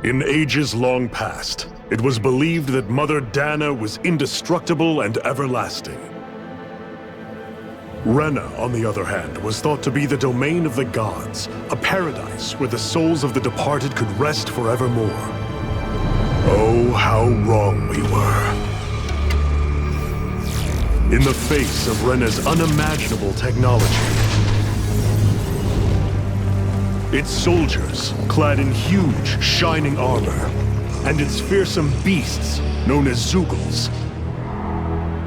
In ages long past, it was believed that Mother Dana was indestructible and everlasting. Renna, on the other hand, was thought to be the domain of the gods, a paradise where the souls of the departed could rest forevermore. Oh, how wrong we were. In the face of Renna's unimaginable technology, its soldiers, clad in huge, shining armor, and its fearsome beasts, known as Zeugles.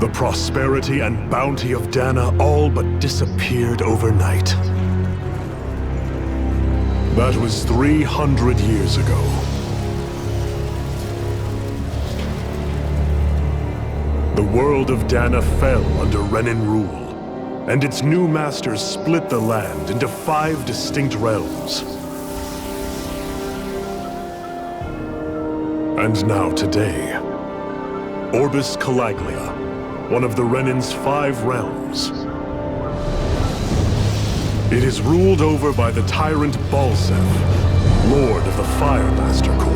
The prosperity and bounty of Dana all but disappeared overnight. That was 300 years ago. The world of Dana fell under Renan rule, and its new masters split the land into 5 distinct realms. And now today, Orbis Calaglia, one of the Renan's 5 realms. It is ruled over by the tyrant Balseph, Lord of the Firemaster Corps.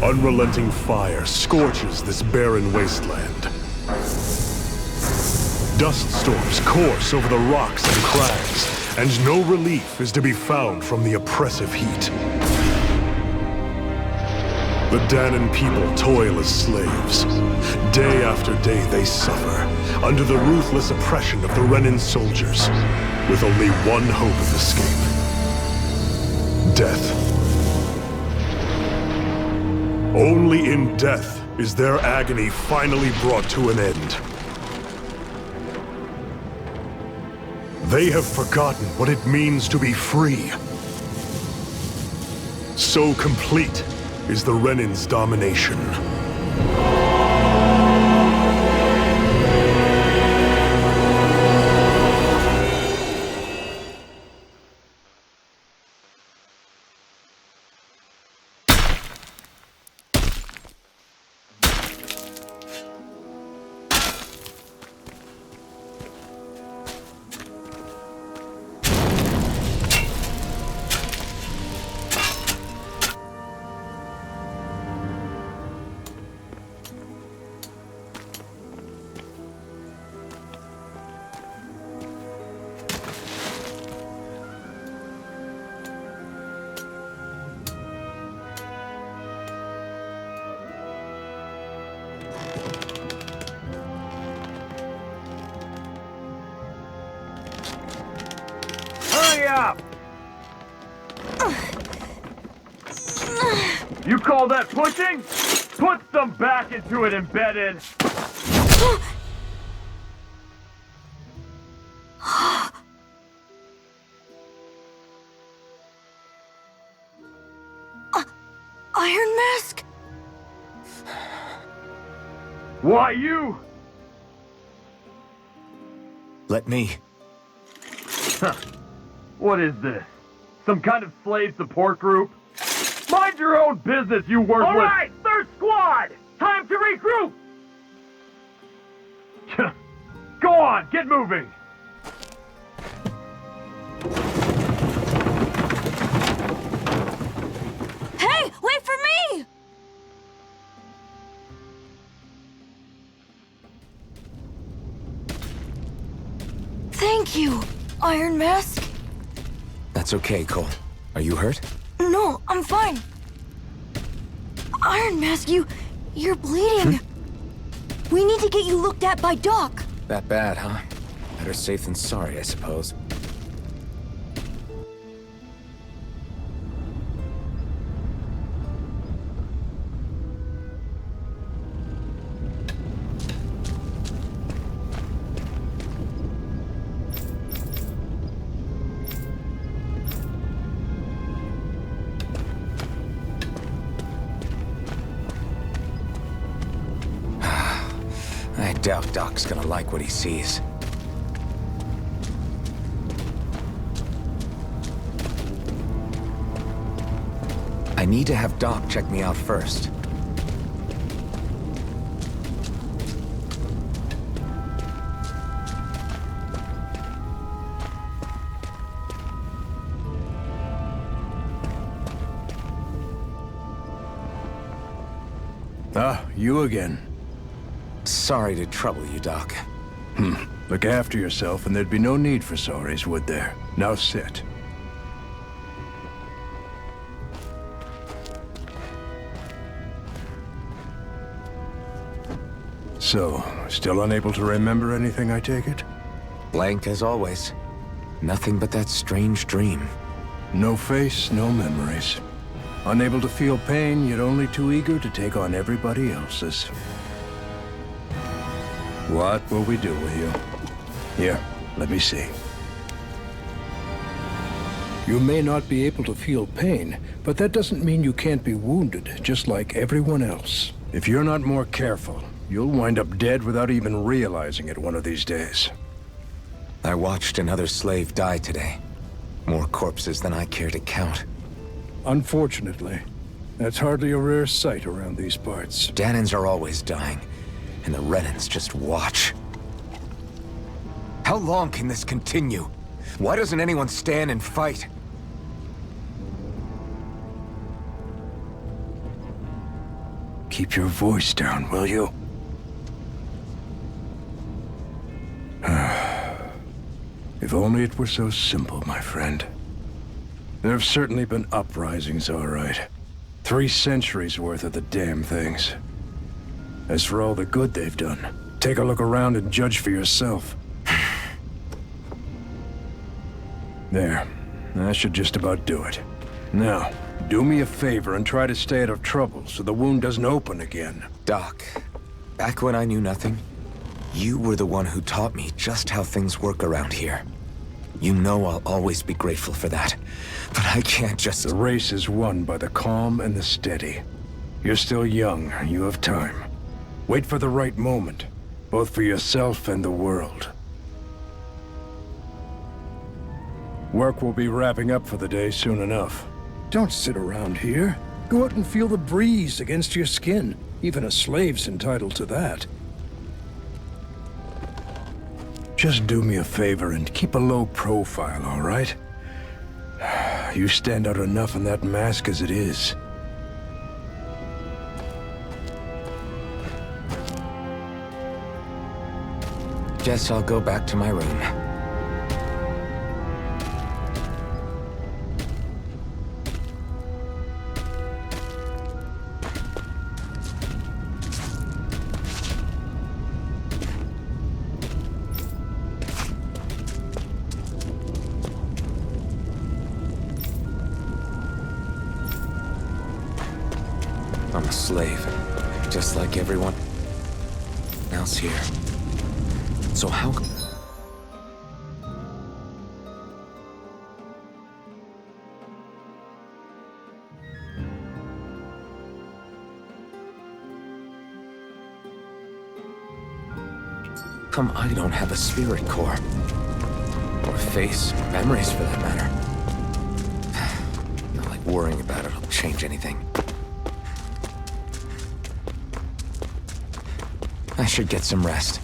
Unrelenting fire scorches this barren wasteland. Dust storms course over the rocks and crags, and no relief is to be found from the oppressive heat. The Danan people toil as slaves. Day after day they suffer, under the ruthless oppression of the Renan soldiers, with only one hope of escape. Death. Only in death is their agony finally brought to an end. They have forgotten what it means to be free. So complete is the Renan's domination. Up! You call that pushing? Put some back into it, embedded! Iron Mask? Why you? Let me. Huh. What is this? Some kind of slave support group? Mind your own business, you worthless— All right, third squad! Time to regroup! Go on, get moving! Hey, wait for me! Thank you, Iron Mask. That's okay, Cole. Are you hurt? No, I'm fine. Iron Mask, you're bleeding. We need to get you looked at by Doc. That bad, huh? Better safe than sorry, I suppose. I doubt Doc's gonna like what he sees. I need to have Doc check me out first. Ah, you again. Sorry to trouble you, Doc. Look after yourself and there'd be no need for sorries, would there? Now sit. So, still unable to remember anything, I take it? Blank as always. Nothing but that strange dream. No face, no memories. Unable to feel pain, yet only too eager to take on everybody else's. What will we do with you? Here, let me see. You may not be able to feel pain, but that doesn't mean you can't be wounded, just like everyone else. If you're not more careful, you'll wind up dead without even realizing it one of these days. I watched another slave die today. More corpses than I care to count. Unfortunately, that's hardly a rare sight around these parts. Dahnans are always dying, and the Renans just watch. How long can this continue? Why doesn't anyone stand and fight? Keep your voice down, will you? If only it were so simple, my friend. There have certainly been uprisings, all right. 3 centuries worth of the damn things. As for all the good they've done, take a look around and judge for yourself. There. That should just about do it. Now, do me a favor and try to stay out of trouble so the wound doesn't open again. Doc, back when I knew nothing, you were the one who taught me just how things work around here. You know I'll always be grateful for that, but I can't just... The race is won by the calm and the steady. You're still young, you have time. Wait for the right moment, both for yourself and the world. Work will be wrapping up for the day soon enough. Don't sit around here. Go out and feel the breeze against your skin. Even a slave's entitled to that. Just do me a favor and keep a low profile, all right? You stand out enough in that mask as it is. Guess I'll go back to my room. I'm a slave, just like everyone else here. So how... come I don't have a spirit core? Or face, or memories for that matter. Not like worrying about it'll change anything. I should get some rest.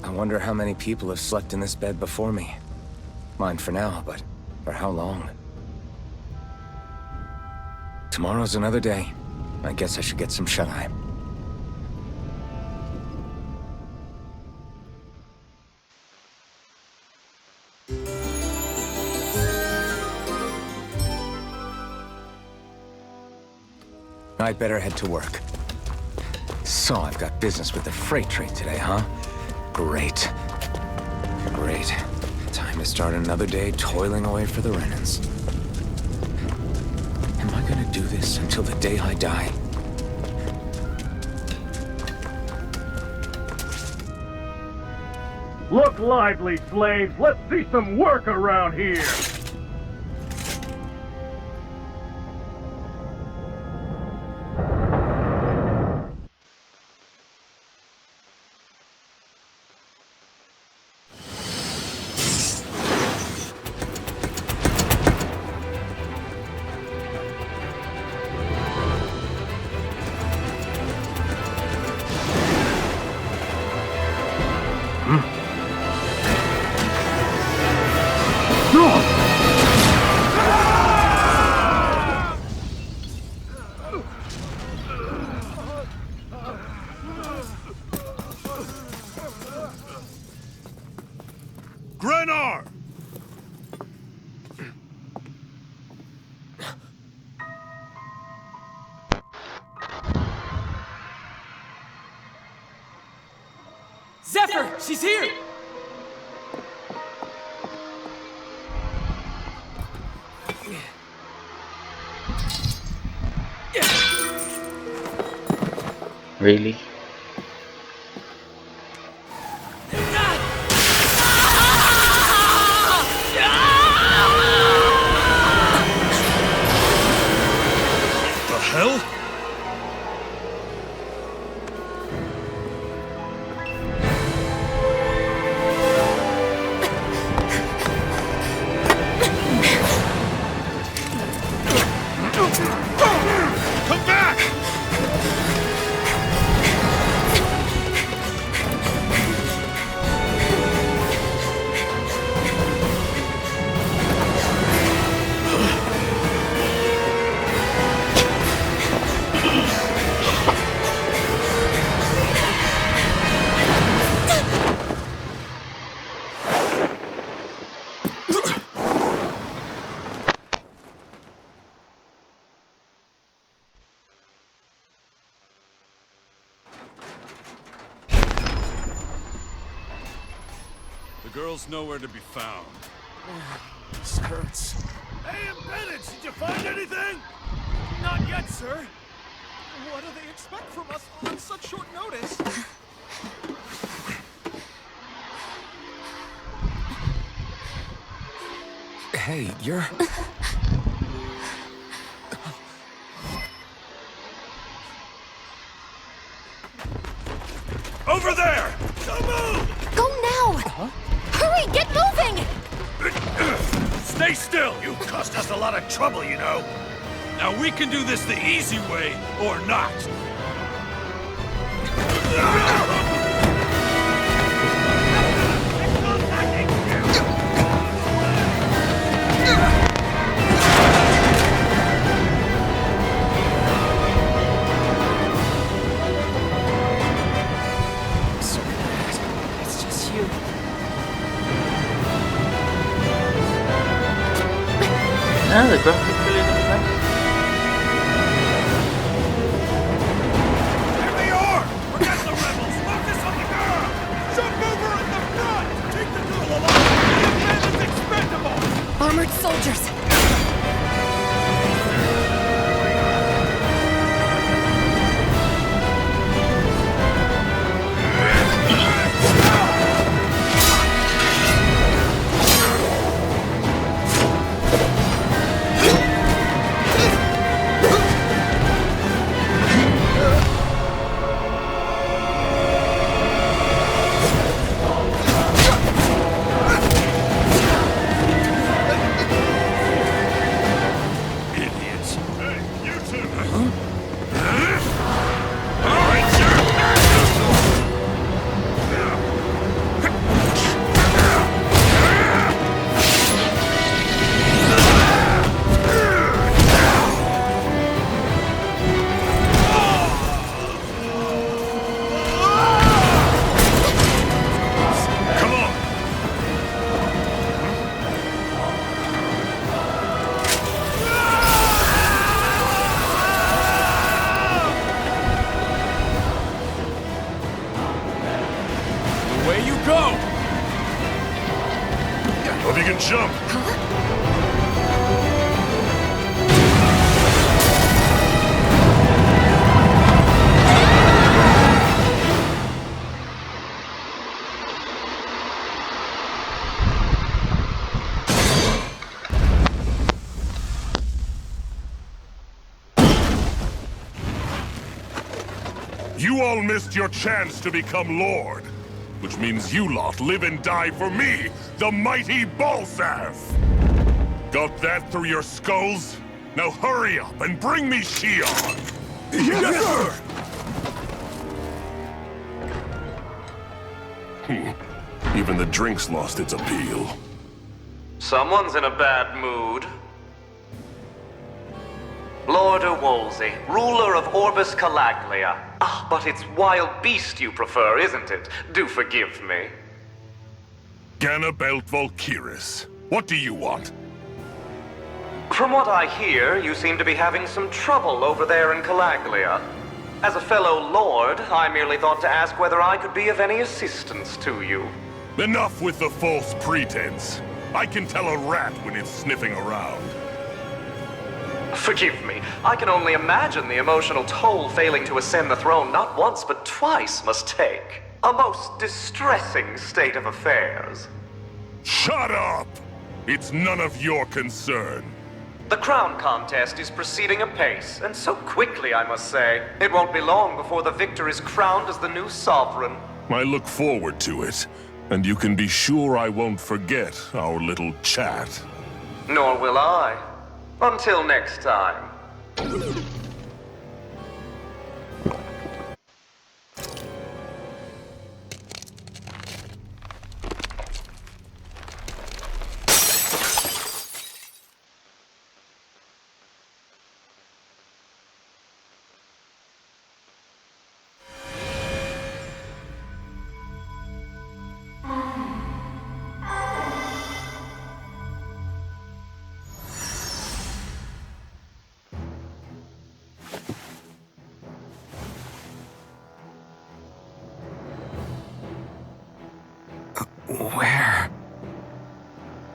I wonder how many people have slept in this bed before me. Mine for now, but for how long? Tomorrow's another day. I guess I should get some shut-eye. I'd better head to work. So I've got business with the freight train today, huh? Great. Great. Time to start another day toiling away for the Renans. Am I gonna do this until the day I die? Look lively, slaves! Let's see some work around here! Grenar! Zephyr! She's here! Really? The hell? Come back! The girl's nowhere to be found. This hurts. Hey, Bennett, did you find anything? Not yet, sir. What do they expect from us on such short notice? Hey, you're... Over there! Don't move! Go now! Hurry, get moving! Stay still! You caused us a lot of trouble, you know. Now we can do this the easy way, or not. So bad. It's just you. Ah, the graphics really look nice. Here they are! Forget the rebels! jump! You all missed your chance to become Lord. Which means you lot live and die for me, the mighty Balsaf! Got that through your skulls? Now hurry up and bring me Shion! Yes, sir! Even the drink's lost its appeal. Someone's in a bad mood. Lord Wolsey, ruler of Orbis Calaglia. Ah, but it's wild beast you prefer, isn't it? Do forgive me. Ganabelt Volkiris, what do you want? From what I hear, you seem to be having some trouble over there in Calaglia. As a fellow lord, I merely thought to ask whether I could be of any assistance to you. Enough with the false pretense. I can tell a rat when it's sniffing around. Forgive me, I can only imagine the emotional toll failing to ascend the throne not once but twice must take. A most distressing state of affairs. Shut up! It's none of your concern. The crown contest is proceeding apace, and so quickly, I must say. It won't be long before the victor is crowned as the new sovereign. I look forward to it, and you can be sure I won't forget our little chat. Nor will I. Until next time. Where?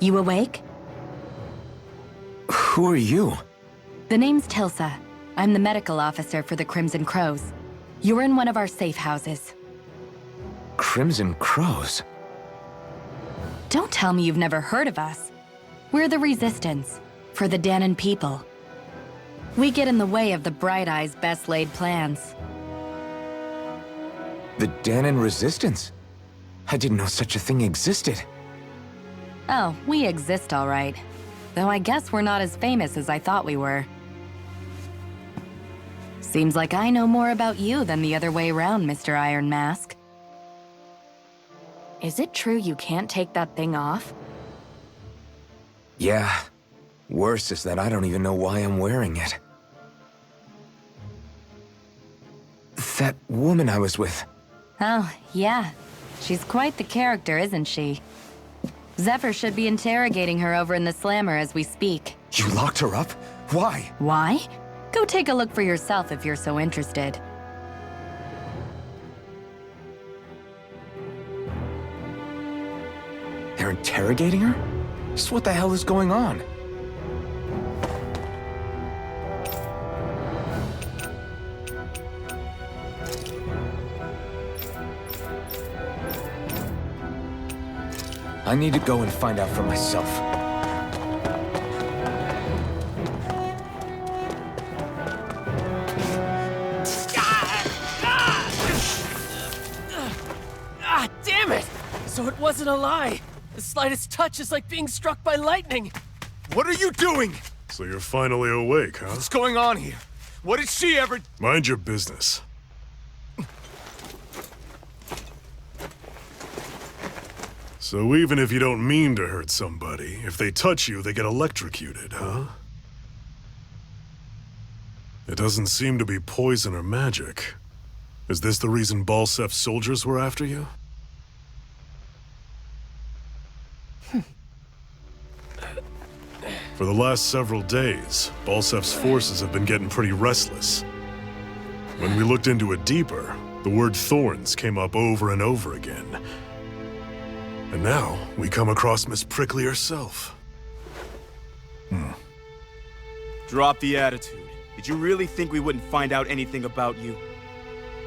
You awake? Who are you? The name's Tilsa. I'm the medical officer for the Crimson Crows. You're in one of our safe houses. Crimson Crows? Don't tell me you've never heard of us. We're the Resistance, for the Dahnan people. We get in the way of the Bright Eye's best-laid plans. The Dahnan Resistance? I didn't know such a thing existed. Oh, we exist all right. Though I guess we're not as famous as I thought we were. Seems like I know more about you than the other way around, Mr. Iron Mask. Is it true you can't take that thing off? Yeah. Worse is that I don't even know why I'm wearing it. That woman I was with. Oh, yeah. She's quite the character, isn't she? Zephyr should be interrogating her over in the Slammer as we speak. You locked her up? Why? Why? Go take a look for yourself if you're so interested. They're interrogating her? Just what the hell is going on? I need to go and find out for myself. Ah, damn it! So it wasn't a lie. The slightest touch is like being struck by lightning. What are you doing? So you're finally awake, huh? What's going on here? What did she ever... Mind your business. So even if you don't mean to hurt somebody, if they touch you, they get electrocuted, huh? It doesn't seem to be poison or magic. Is this the reason Balsef's soldiers were after you? For the last several days, Balsef's forces have been getting pretty restless. When we looked into it deeper, the word thorns came up over and over again. And now, we come across Miss Prickly herself. Drop the attitude. Did you really think we wouldn't find out anything about you?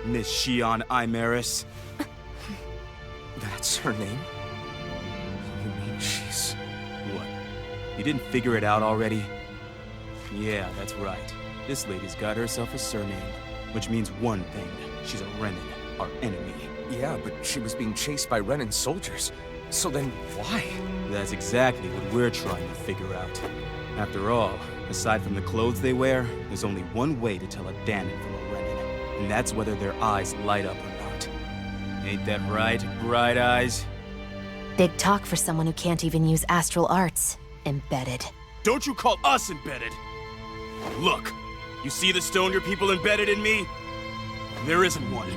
Miss Shion Imaris? That's her name? You mean she's... What? You didn't figure it out already? Yeah, that's right. This lady's got herself a surname, which means one thing. She's a Renin, our enemy. Yeah, but she was being chased by Renin soldiers. So then, why? That's exactly what we're trying to figure out. After all, aside from the clothes they wear, there's only one way to tell a Danon from a Renin, and that's whether their eyes light up or not. Ain't that right, Bright Eyes? Big talk for someone who can't even use astral arts. Embedded. Don't you call us embedded! Look, you see the stone your people embedded in me? There isn't one.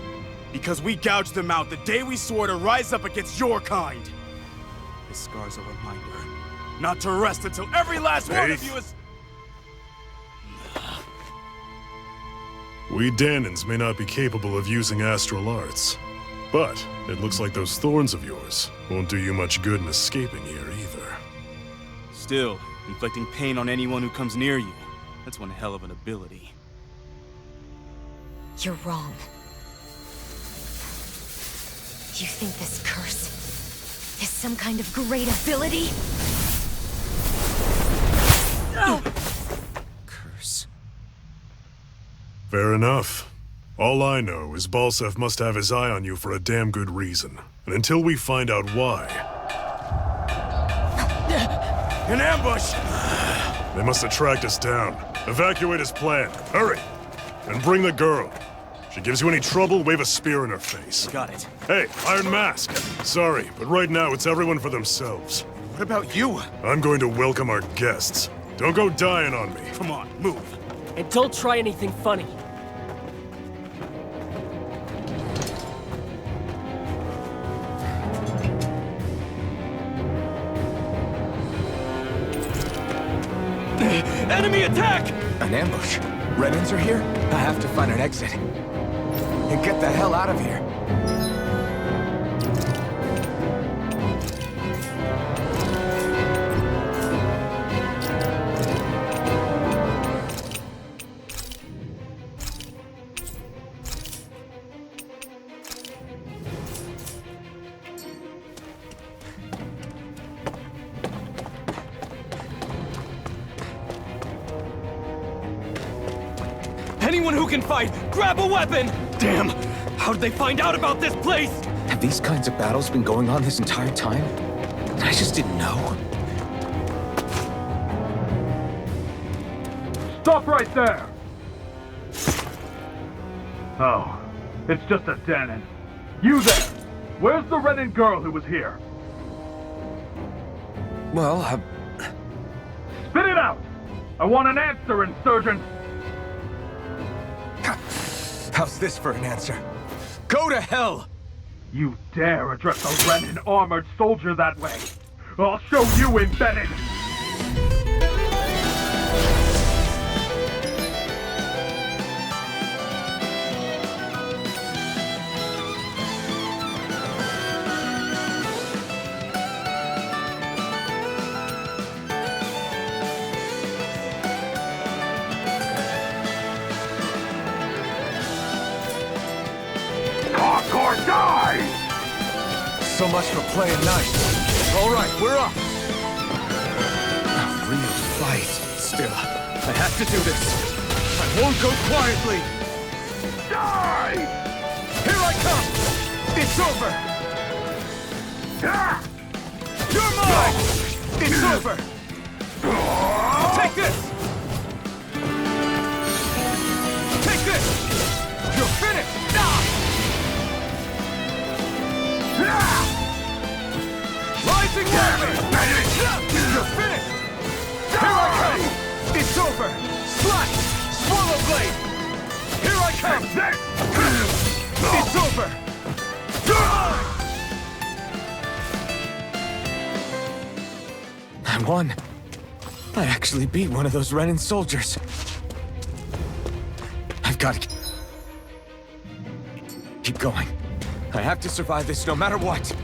Because we gouged them out the day we swore to rise up against your kind. This scar's a reminder. Not to rest until every last one of you is... We Danons may not be capable of using astral arts, but it looks like those thorns of yours won't do you much good in escaping here either. Still, inflicting pain on anyone who comes near you. That's one hell of an ability. You're wrong. You think this curse is some kind of great ability? Curse. Fair enough. All I know is Balsef must have his eye on you for a damn good reason. And until we find out why... An ambush! They must have tracked us down. Evacuate as planned. Hurry! And bring the girl. If she gives you any trouble, wave a spear in her face. Got it. Hey, Iron Mask. Sorry, but right now it's everyone for themselves. What about you? I'm going to welcome our guests. Don't go dying on me. Come on, move. And don't try anything funny. Enemy attack! An ambush? Renins are here? I have to find an exit. And get the hell out of here. Anyone who can fight, grab a weapon! Damn! How did they find out about this place? Have these kinds of battles been going on this entire time? I just didn't know. Stop right there! Oh, it's just a Danon. You there! Where's the Renin girl who was here? Well, Spit it out! I want an answer, insurgent! How's this for an answer? Go to hell! You dare address a Renin armored soldier that way? I'll show you, embedded! Hardcore die! So much for playing nice. All right, we're up. A real fight. Still, I have to do this. I won't go quietly. Die! Here I come! It's over! You're mine! It's over! Take this! Take this! You're finished! Rising Raven! You're finished! Here I come! It's over! Slash! Swallow Blade! Here I come! It's over! I won. I actually beat one of those Renin soldiers. I've got to keep going. I have to survive this no matter what.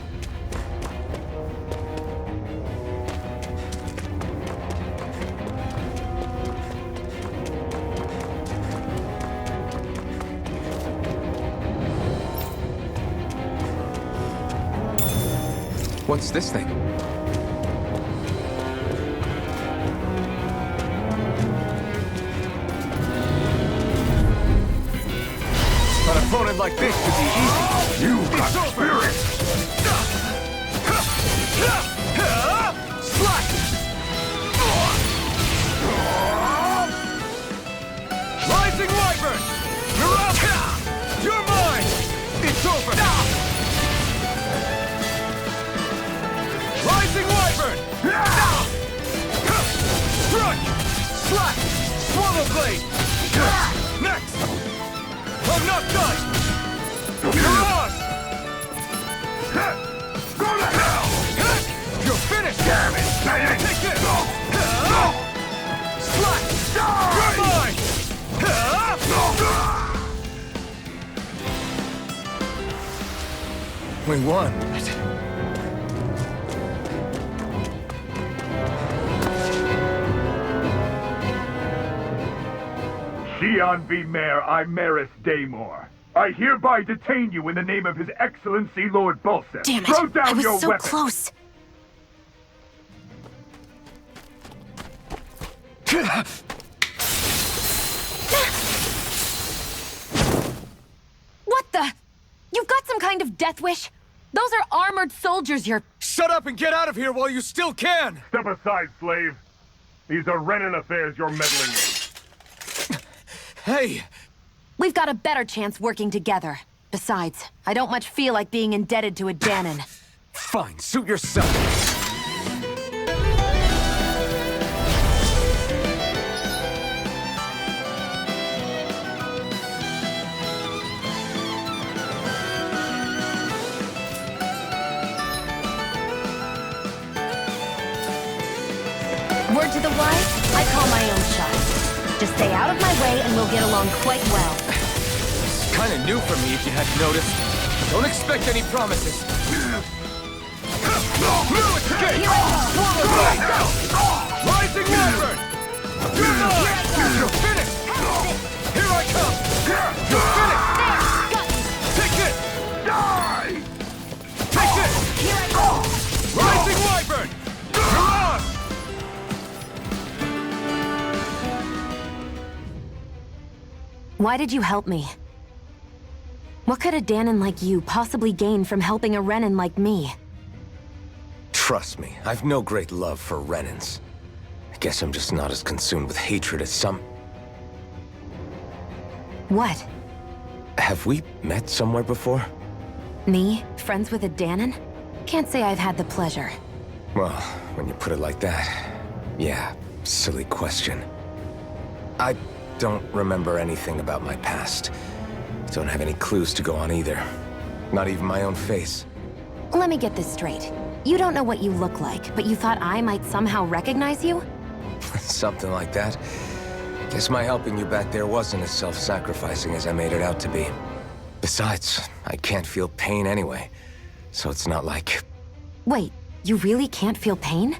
What's this thing? An opponent like this should be easy. You got spirit! Slash! Rising Wyvern! You're up! You're mine! It's over! Rising Wyvern! Strike! Slash! Swallow Blade! Next! I'm not done! You're on! Go to hell! You're finished! Damn it! Take it! Slash! You're mine! We won. Xian V. Mayor Imaris Daymore. I hereby detain you in the name of His Excellency Lord Bulseth. Damn it! Throw down I was your so weapon. close. What the? You've got some kind of death wish? Those are armored soldiers you're... Shut up and get out of here while you still can! Step aside, slave. These are Renan affairs you're meddling with. Hey! We've got a better chance working together. Besides, I don't much feel like being indebted to a Danon. Fine, suit yourself. Word to the wise, I call my own shot. Just stay out of my way and we'll get along quite well. Kinda new for me if you hadn't noticed. Don't expect any promises. Escape! Swallow Blade! Rising Wyvern! You're mine! You're finished! Here I come! You're finished! Take it! Die! Take it! Here I go! Rising Wyvern! You're on! Why did you help me? What could a Danon like you possibly gain from helping a Renan like me? Trust me, I've no great love for Renans. I guess I'm just not as consumed with hatred as some... What? Have we met somewhere before? Me? Friends with a Danon? Can't say I've had the pleasure. Well, when you put it like that, yeah, silly question. I don't remember anything about my past. Don't have any clues to go on either. Not even my own face. Let me get this straight. You don't know what you look like, but you thought I might somehow recognize you? Something like that. Guess my helping you back there wasn't as self-sacrificing as I made it out to be. Besides, I can't feel pain anyway, so it's not like... Wait, you really can't feel pain?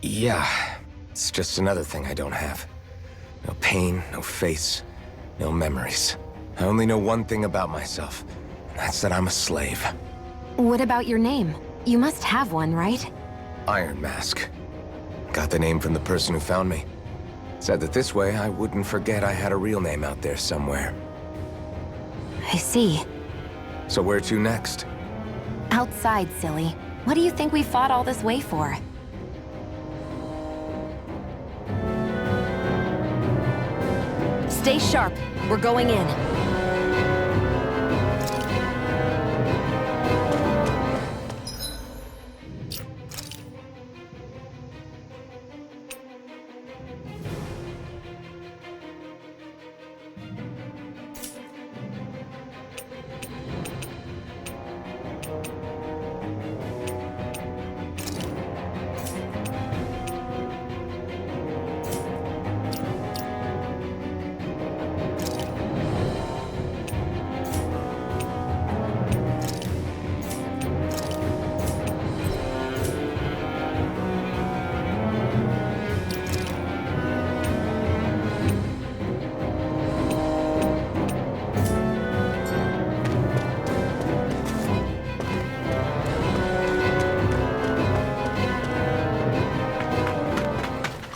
Yeah. It's just another thing I don't have. No pain, no face, no memories. I only know one thing about myself, and that's that I'm a slave. What about your name? You must have one, right? Iron Mask. Got the name from the person who found me. Said that this way I wouldn't forget I had a real name out there somewhere. I see. So where to next? Outside, silly. What do you think we fought all this way for? Stay sharp. We're going in.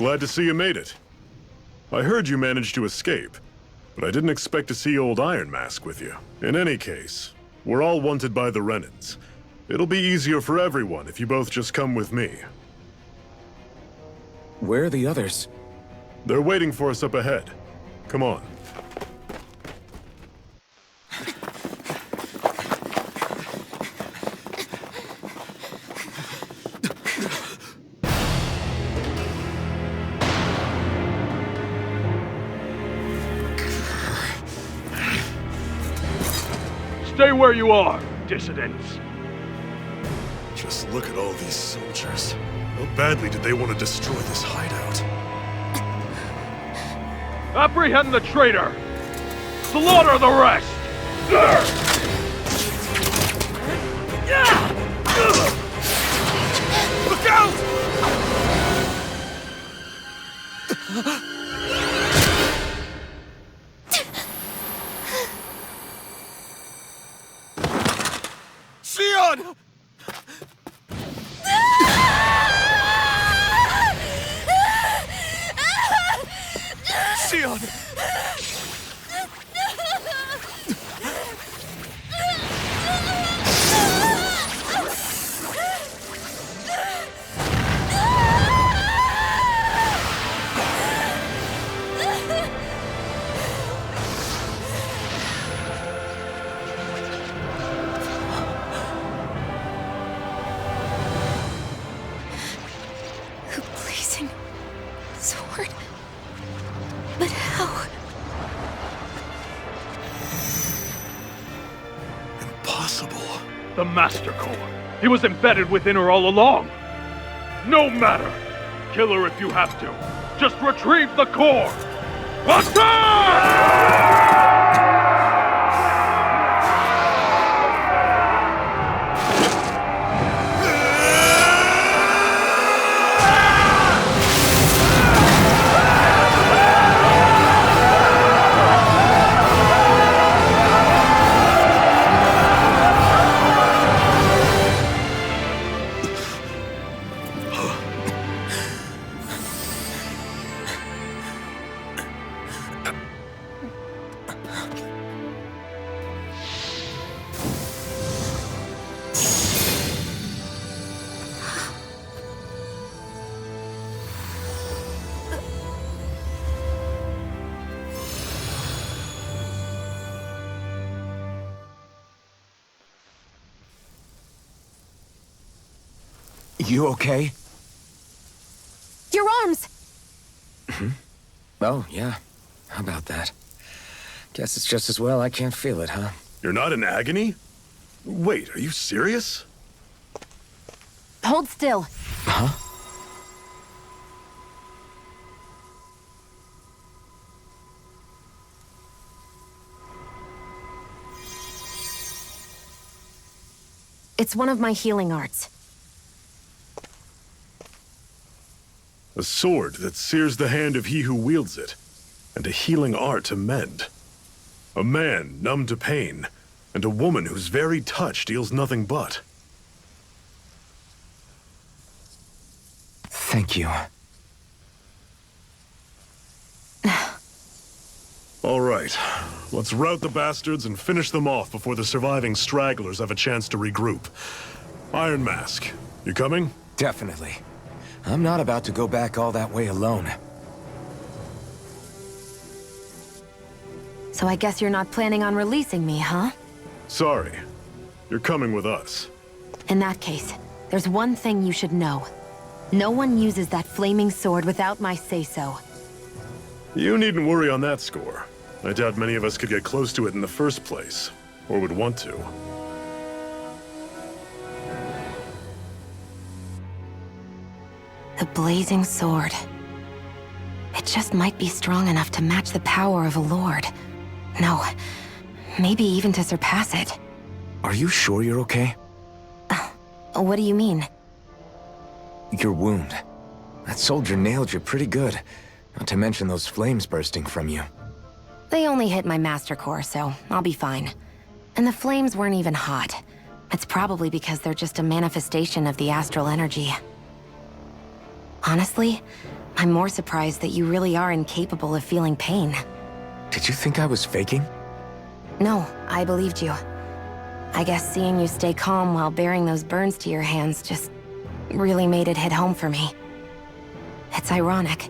Glad to see you made it. I heard you managed to escape, but I didn't expect to see old Iron Mask with you. In any case, we're all wanted by the Renans. It'll be easier for everyone if you both just come with me. Where are the others? They're waiting for us up ahead. Come on. Stay where you are, dissidents. Just look at all these soldiers. How badly did they want to destroy this hideout? Apprehend the traitor! Slaughter the rest! Look out! Sion! Sion! A blazing sword. But how? Impossible. The Master Core. He was embedded within her all along. No matter. Kill her if you have to. Just retrieve the core. Attack! You okay? Your arms! Oh, yeah. How about that? Guess it's just as well I can't feel it, huh? You're not in agony? Wait, are you serious? Hold still. Huh? It's one of my healing arts. A sword that sears the hand of he who wields it, and a healing art to mend. A man numb to pain, and a woman whose very touch deals nothing but. Thank you. All right, let's rout the bastards and finish them off before the surviving stragglers have a chance to regroup. Iron Mask, you coming? Definitely. I'm not about to go back all that way alone. So I guess you're not planning on releasing me, huh? Sorry. You're coming with us. In that case, there's one thing you should know. No one uses that flaming sword without my say-so. You needn't worry on that score. I doubt many of us could get close to it in the first place, or would want to. The blazing sword. It just might be strong enough to match the power of a lord. No, maybe even to surpass it. Are you sure you're okay? What do you mean? Your wound. That soldier nailed you pretty good. Not to mention those flames bursting from you. They only hit my master core, so I'll be fine. And the flames weren't even hot. It's probably because they're just a manifestation of the astral energy. Honestly, I'm more surprised that you really are incapable of feeling pain. Did you think I was faking? No, I believed you. I guess seeing you stay calm while bearing those burns to your hands just really made it hit home for me. It's ironic.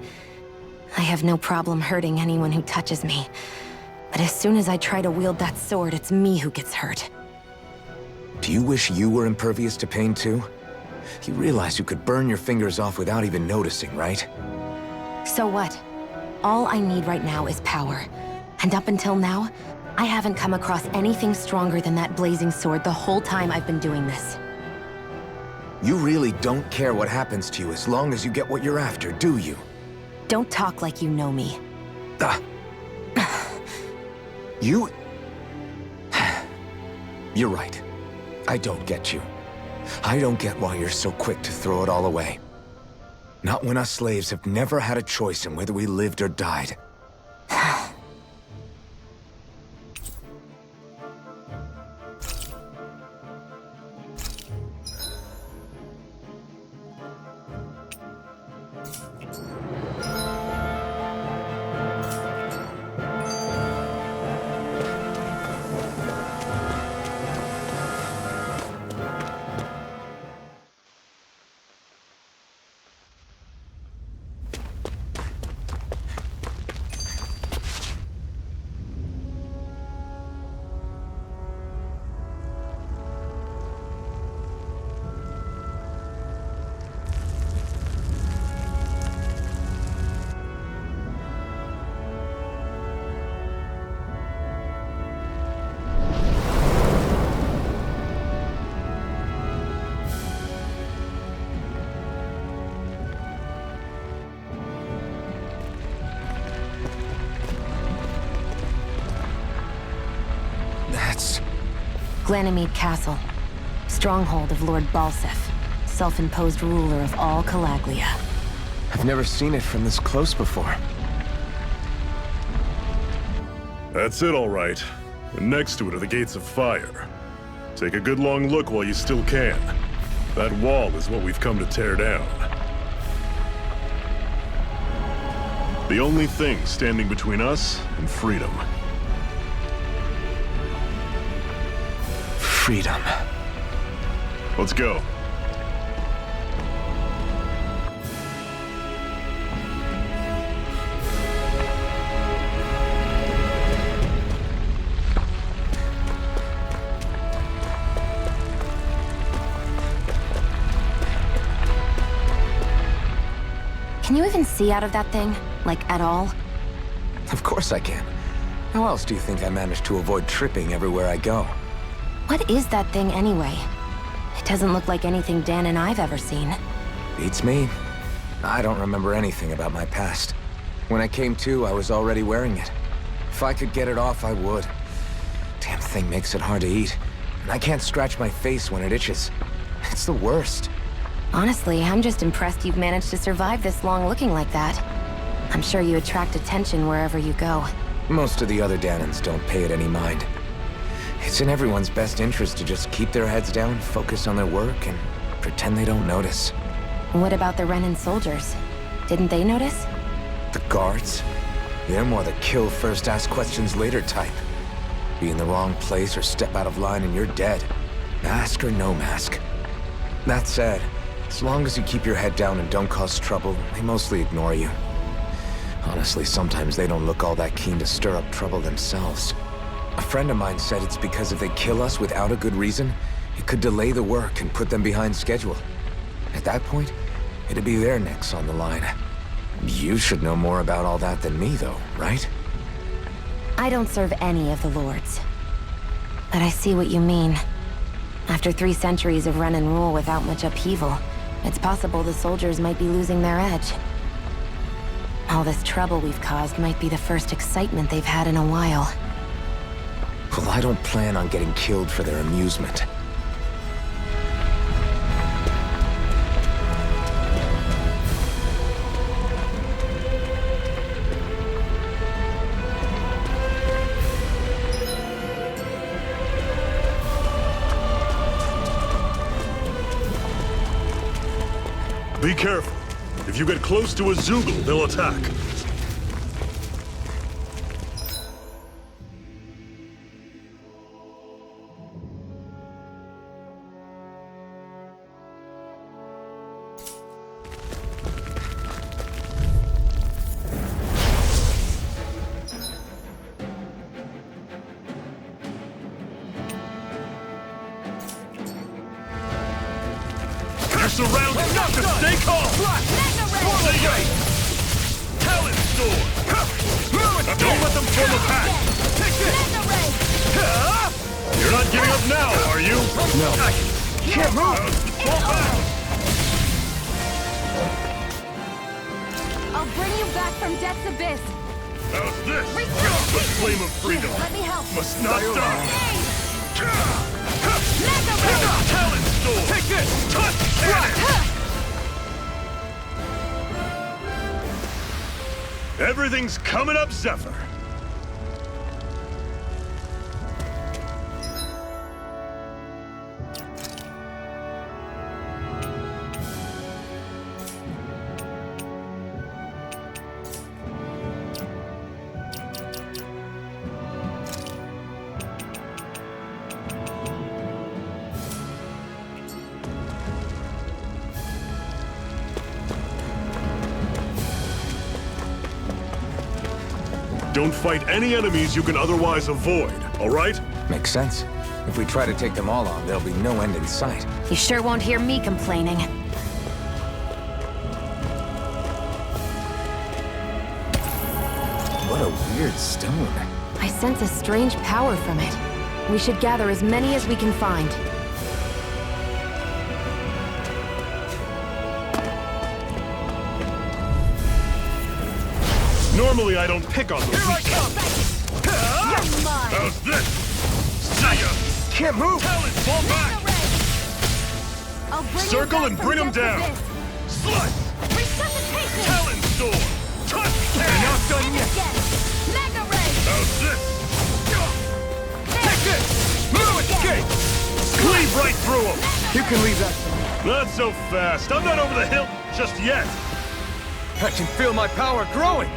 I have no problem hurting anyone who touches me. But as soon as I try to wield that sword, it's me who gets hurt. Do you wish you were impervious to pain too? You realize you could burn your fingers off without even noticing, right? So what? All I need right now is power. And up until now, I haven't come across anything stronger than that blazing sword the whole time I've been doing this. You really don't care what happens to you as long as you get what you're after, do you? Don't talk like you know me. You... You're right. I don't get you. I don't get why you're so quick to throw it all away. Not when us slaves have never had a choice in whether we lived or died. Glanimede Castle, stronghold of Lord Balseph, self-imposed ruler of all Calaglia. I've never seen it from this close before. That's it, all right. And next to it are the Gates of Fire. Take a good long look while you still can. That wall is what we've come to tear down. The only thing standing between us and freedom. Freedom. Let's go. Can you even see out of that thing? Like, at all? Of course I can. How else do you think I managed to avoid tripping everywhere I go? What is that thing anyway? It doesn't look like anything Dan and I've ever seen. Beats me. I don't remember anything about my past. When I came to, I was already wearing it. If I could get it off, I would. Damn thing makes it hard to eat. And I can't scratch my face when it itches. It's the worst. Honestly, I'm just impressed you've managed to survive this long looking like that. I'm sure you attract attention wherever you go. Most of the other Dahnans don't pay it any mind. It's in everyone's best interest to just keep their heads down, focus on their work, and pretend they don't notice. What about the Renan soldiers? Didn't they notice? The guards? They're more the kill first, ask questions later type. Be in the wrong place or step out of line and you're dead. Mask or no mask. That said, as long as you keep your head down and don't cause trouble, they mostly ignore you. Honestly, sometimes they don't look all that keen to stir up trouble themselves. A friend of mine said it's because if they kill us without a good reason, it could delay the work and put them behind schedule. At that point, it'd be their necks on the line. You should know more about all that than me, though, right? I don't serve any of the lords. But I see what you mean. After 3 centuries of Renan rule without much upheaval, it's possible the soldiers might be losing their edge. All this trouble we've caused might be the first excitement they've had in a while. Well, I don't plan on getting killed for their amusement. Be careful. If you get close to a Zoogle, they'll attack. You're surrounded! Stay calm! Stay right! Talon Storm! Don't let them form a pack! You're not giving up now, are you? No. Can't move! Fall back! I'll bring you back from Death's Abyss. How's this? The flame of freedom Let me help. must not die! Mega Ray! Talon Storm! Take this! Touch cannon! Everything's coming up, Zephyr! Don't fight any enemies you can otherwise avoid, all right? Makes sense. If we try to take them all on, there'll be no end in sight. You sure won't hear me complaining. What a weird stone. I sense a strange power from it. We should gather as many as we can find. Normally I don't pick on those. Here I come! You're mine. How's this? See ya! Can't move! Talon, fall back! I'll bring Circle you back and from bring 'em Death's down. Abyss. Slice! Resuscitation! Talon Storm! Touch You're cannon! not done yet! Again. Mega Ray! How's this? Take this! No escape! Cleave right through him! You can leave that. Not so fast. I'm not over the hill just yet. I can feel my power growing!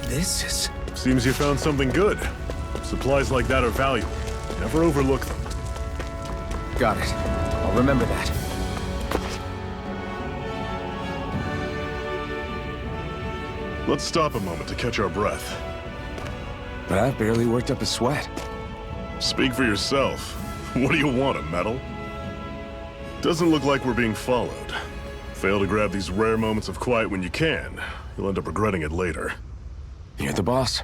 This is... Seems you found something good. Supplies like that are valuable. Never overlook them. Got it. I'll remember that. Let's stop a moment to catch our breath. But I've barely worked up a sweat. Speak for yourself. What do you want, a medal? Doesn't look like we're being followed. Fail to grab these rare moments of quiet when you can. You'll end up regretting it later. You're the boss.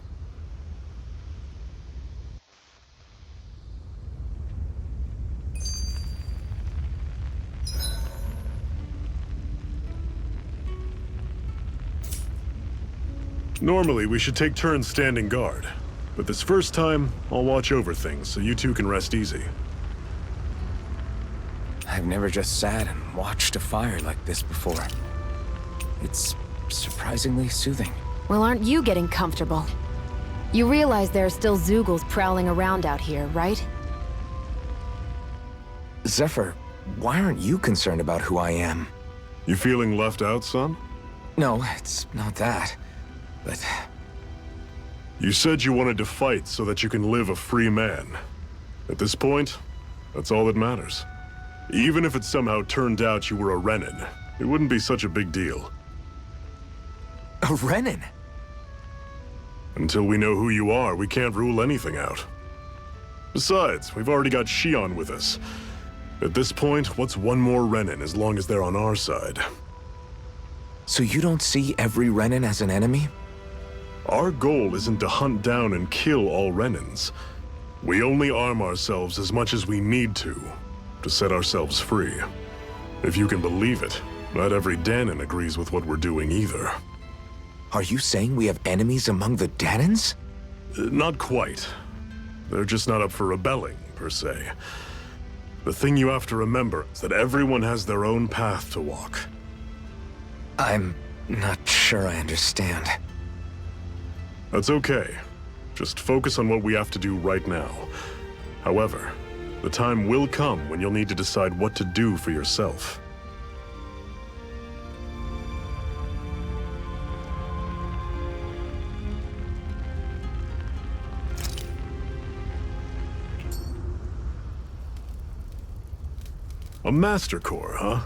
Normally, we should take turns standing guard. But this first time, I'll watch over things so you two can rest easy. I've never just sat and watched a fire like this before. It's surprisingly soothing. Well, aren't you getting comfortable? You realize there are still Zoogles prowling around out here, right? Zephyr, why aren't you concerned about who I am? You feeling left out, son? No, it's not that. But... You said you wanted to fight so that you can live a free man. At this point, that's all that matters. Even if it somehow turned out you were a Renin, it wouldn't be such a big deal. A Renin? Until we know who you are, we can't rule anything out. Besides, we've already got Shion with us. At this point, what's one more Renin as long as they're on our side? So you don't see every Renin as an enemy? Our goal isn't to hunt down and kill all Renins. We only arm ourselves as much as we need to. to set ourselves free. If you can believe it, not every Danon agrees with what we're doing either. Are you saying we have enemies among the Danons? Not quite. They're just not up for rebelling, per se. The thing you have to remember is that everyone has their own path to walk. I'm not sure I understand. That's okay. Just focus on what we have to do right now. However, the time will come when you'll need to decide what to do for yourself. A Master Core, huh?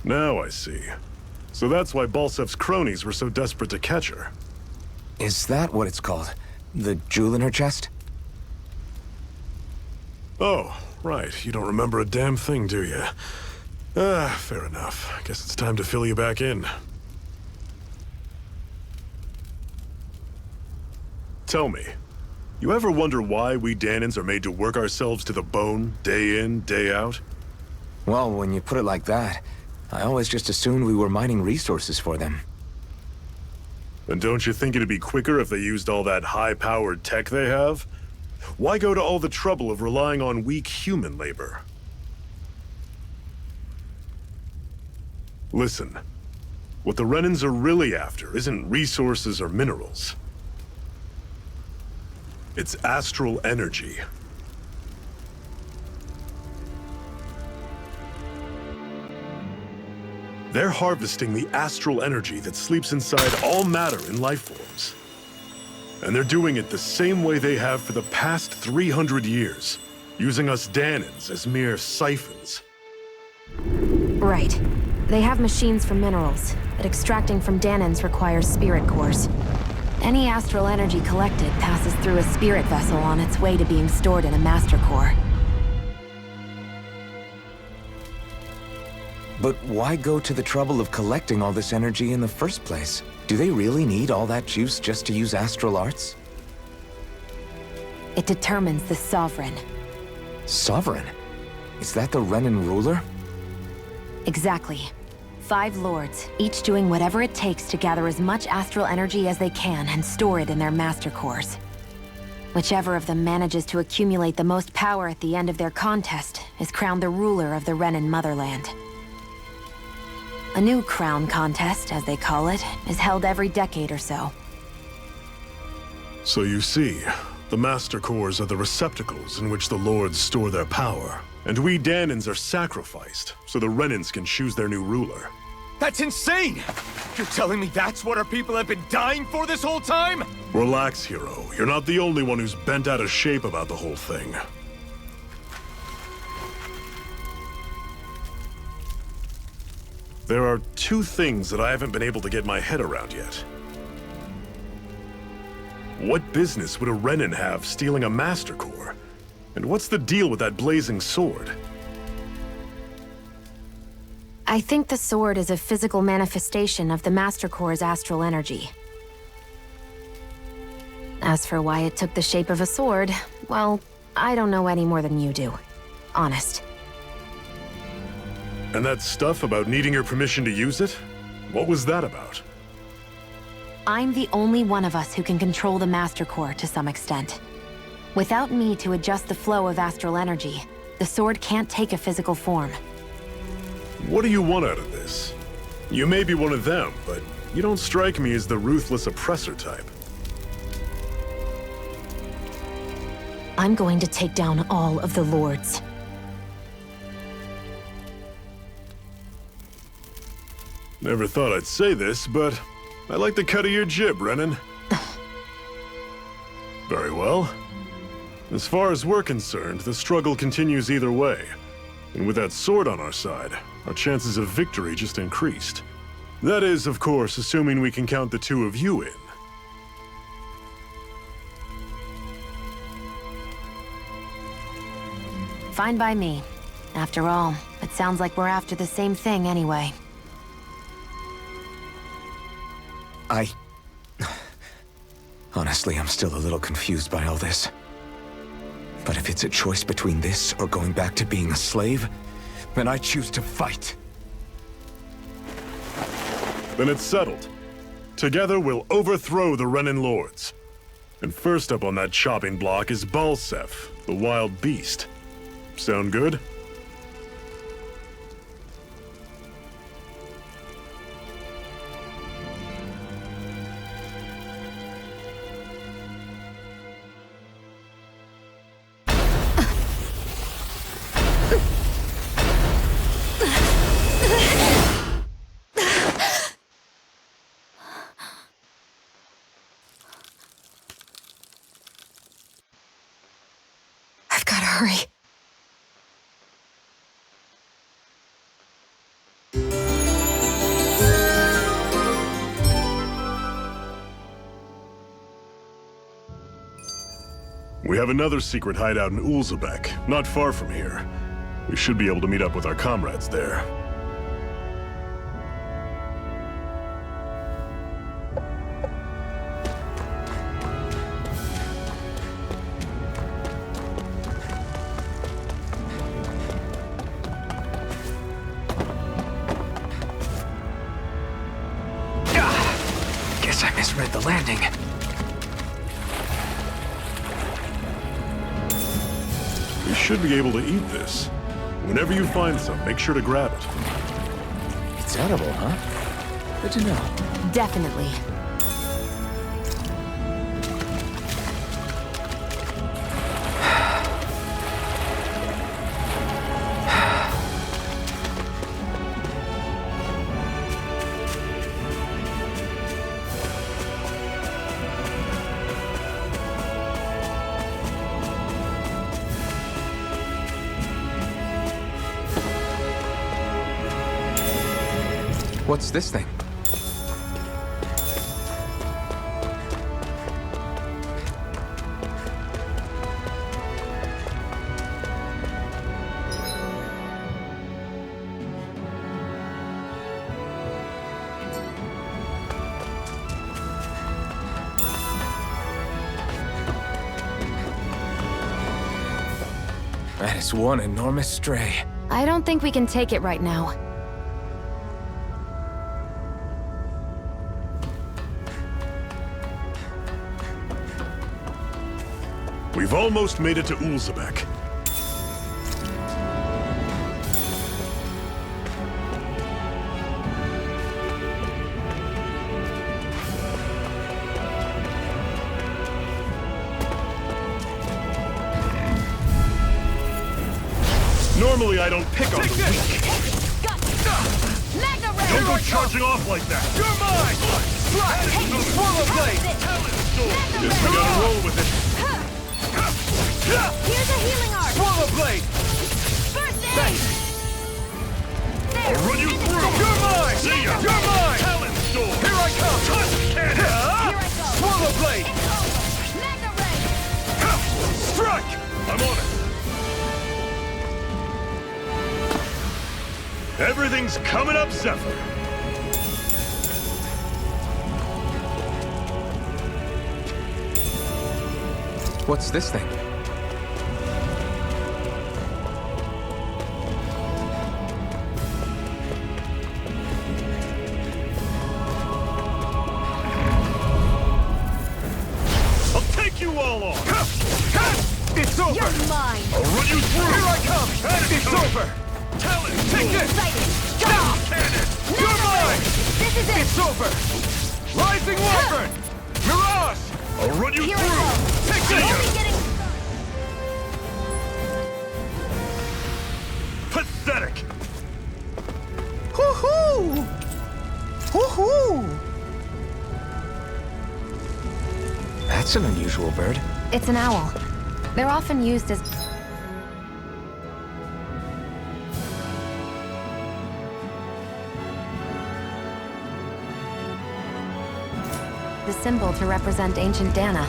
Now I see. So that's why Balsef's cronies were so desperate to catch her. Is that what it's called? The jewel in her chest? Oh, right. You don't remember a damn thing, do you? Fair enough. Guess it's time to fill you back in. Tell me, you ever wonder why we Danons are made to work ourselves to the bone, day in, day out? Well, when you put it like that, I always just assumed we were mining resources for them. And don't you think it'd be quicker if they used all that high-powered tech they have? Why go to all the trouble of relying on weak human labor? Listen, what the Renans are really after isn't resources or minerals. It's astral energy. They're harvesting the astral energy that sleeps inside all matter in life forms. And they're doing it the same way they have for the past 300 years, using us Danons as mere siphons. Right. They have machines for minerals, but extracting from Danons requires spirit cores. Any astral energy collected passes through a spirit vessel on its way to being stored in a Master Core. But why go to the trouble of collecting all this energy in the first place? Do they really need all that juice just to use astral arts? It determines the Sovereign. Sovereign? Is that the Renan ruler? Exactly. 5 lords, each doing whatever it takes to gather as much astral energy as they can and store it in their Master Cores. Whichever of them manages to accumulate the most power at the end of their contest is crowned the ruler of the Renan motherland. A new crown contest, as they call it, is held every decade or so. So you see, the Master Cores are the receptacles in which the Lords store their power. And we Danons are sacrificed, so the Renans can choose their new ruler. That's insane! You're telling me that's what our people have been dying for this whole time? Relax, hero. You're not the only one who's bent out of shape about the whole thing. There are 2 things that I haven't been able to get my head around yet. What business would a Renan have stealing a Master Core? And what's the deal with that blazing sword? I think the sword is a physical manifestation of the Master Core's astral energy. As for why it took the shape of a sword, well, I don't know any more than you do. Honest. And that stuff about needing your permission to use it? What was that about? I'm the only one of us who can control the Master Core to some extent. Without me to adjust the flow of astral energy, the sword can't take a physical form. What do you want out of this? You may be one of them, but you don't strike me as the ruthless oppressor type. I'm going to take down all of the lords. Never thought I'd say this, but I like the cut of your jib, Renan. Very well. As far as we're concerned, the struggle continues either way. And with that sword on our side, our chances of victory just increased. That is, of course, assuming we can count the 2 of you in. Fine by me. After all, it sounds like we're after the same thing anyway. Honestly, I'm still a little confused by all this. But if it's a choice between this or going back to being a slave, then I choose to fight. Then it's settled. Together we'll overthrow the Renan Lords. And first up on that chopping block is Balseph, the wild beast. Sound good? I've gotta hurry. We have another secret hideout in Ulzebek, not far from here. We should be able to meet up with our comrades there. Guess I misread the landing. We should be able to eat this. Whenever you find some, make sure to grab it. It's edible, huh? Good to know. Definitely. What's this thing? That is one enormous stray. I don't think we can take it right now. We've almost made it to Ulzebek. Normally I don't pick on the weak. Don't go charging off like that. You're mine! Swallow blade! Guess we gotta roll with it. Here's a healing arc! Swallow blade! First aid! I'll run you through! You're mine! See ya! You're mine! Talon Storm! Here I come! Touch cannon! Here I go! Swallow blade! Mega ray! Strike! I'm on it! Everything's coming up, Zephyr! What's this thing? I'll take you all on! It's over! You're mine! I'll run you through! Here I come! It's over! Talon Take this! Excited! Go! Cannon! You're mine! This is it! It's over! Rising Wyvern! Mirage! I'll run you Here I through! go! Take Only ya! getting... Pathetic! Hoo-hoo! Hoo-hoo! That's an unusual bird. It's an owl. They're often used as... the symbol to represent ancient Dana.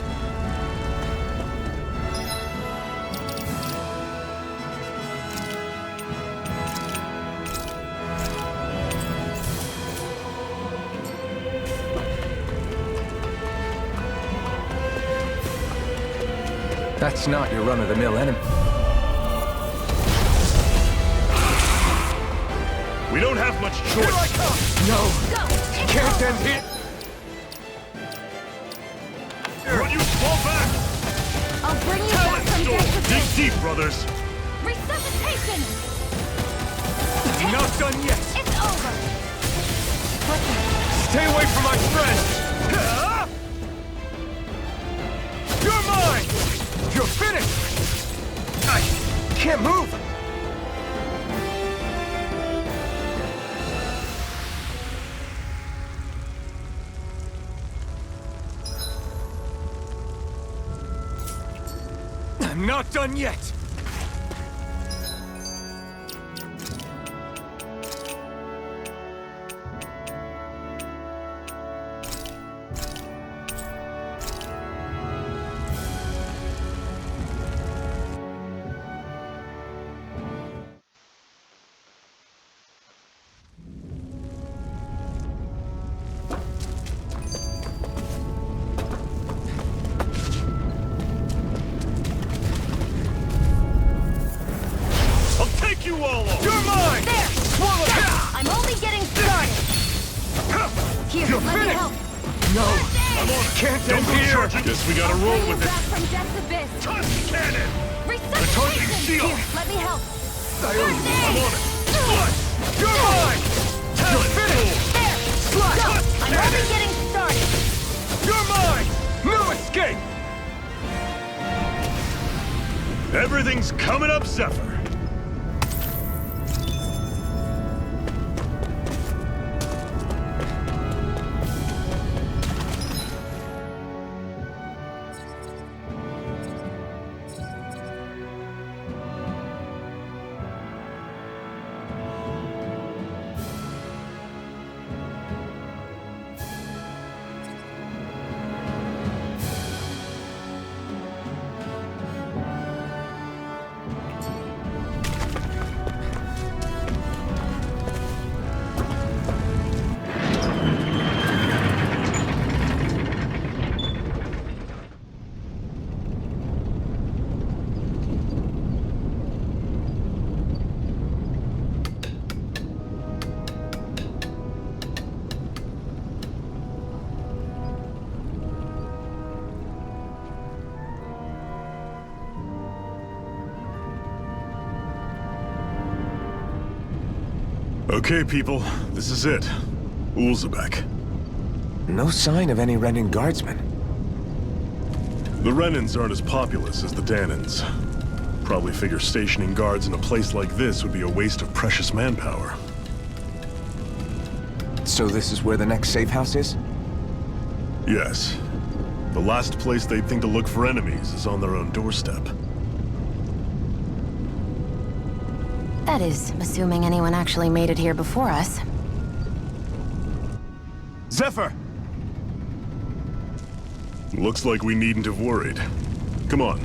That's not your run-of-the-mill enemy. We don't have much choice. Here I come! No! Go! It's Can't over. end here! Run, you fall back! I'll bring you back from Door. death to Dig this. deep, brothers. Resuscitation! Not done yet! It's over! Stay away from my friend! You're mine! You're finished! I can't move! I'm not done yet! You all over. You're mine! There! I'm only getting started! Here, You're let me finished. help! No! I'm on it. Can't Don't end go here! charging. Guess we gotta roll Bring you with it. back from death's abyss! Touch cannon! Resuscitation! shield. Here, let me help! I'm on it. Slut! You're mine! You're finished! There! Slut! Go! I'm only getting started! You're mine! No escape! Everything's coming up, Zephyr. Okay, people, this is it. Ulzebek. No sign of any Renan guardsmen. The Renans aren't as populous as the Danans. Probably figure stationing guards in a place like this would be a waste of precious manpower. So this is where the next safe house is? Yes. The last place they'd think to look for enemies is on their own doorstep. That is, assuming anyone actually made it here before us. Zephyr! Looks like we needn't have worried. Come on.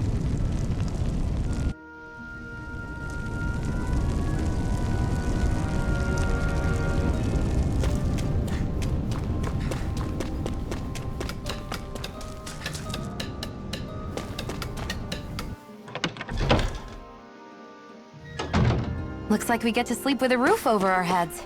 Looks like we get to sleep with a roof over our heads.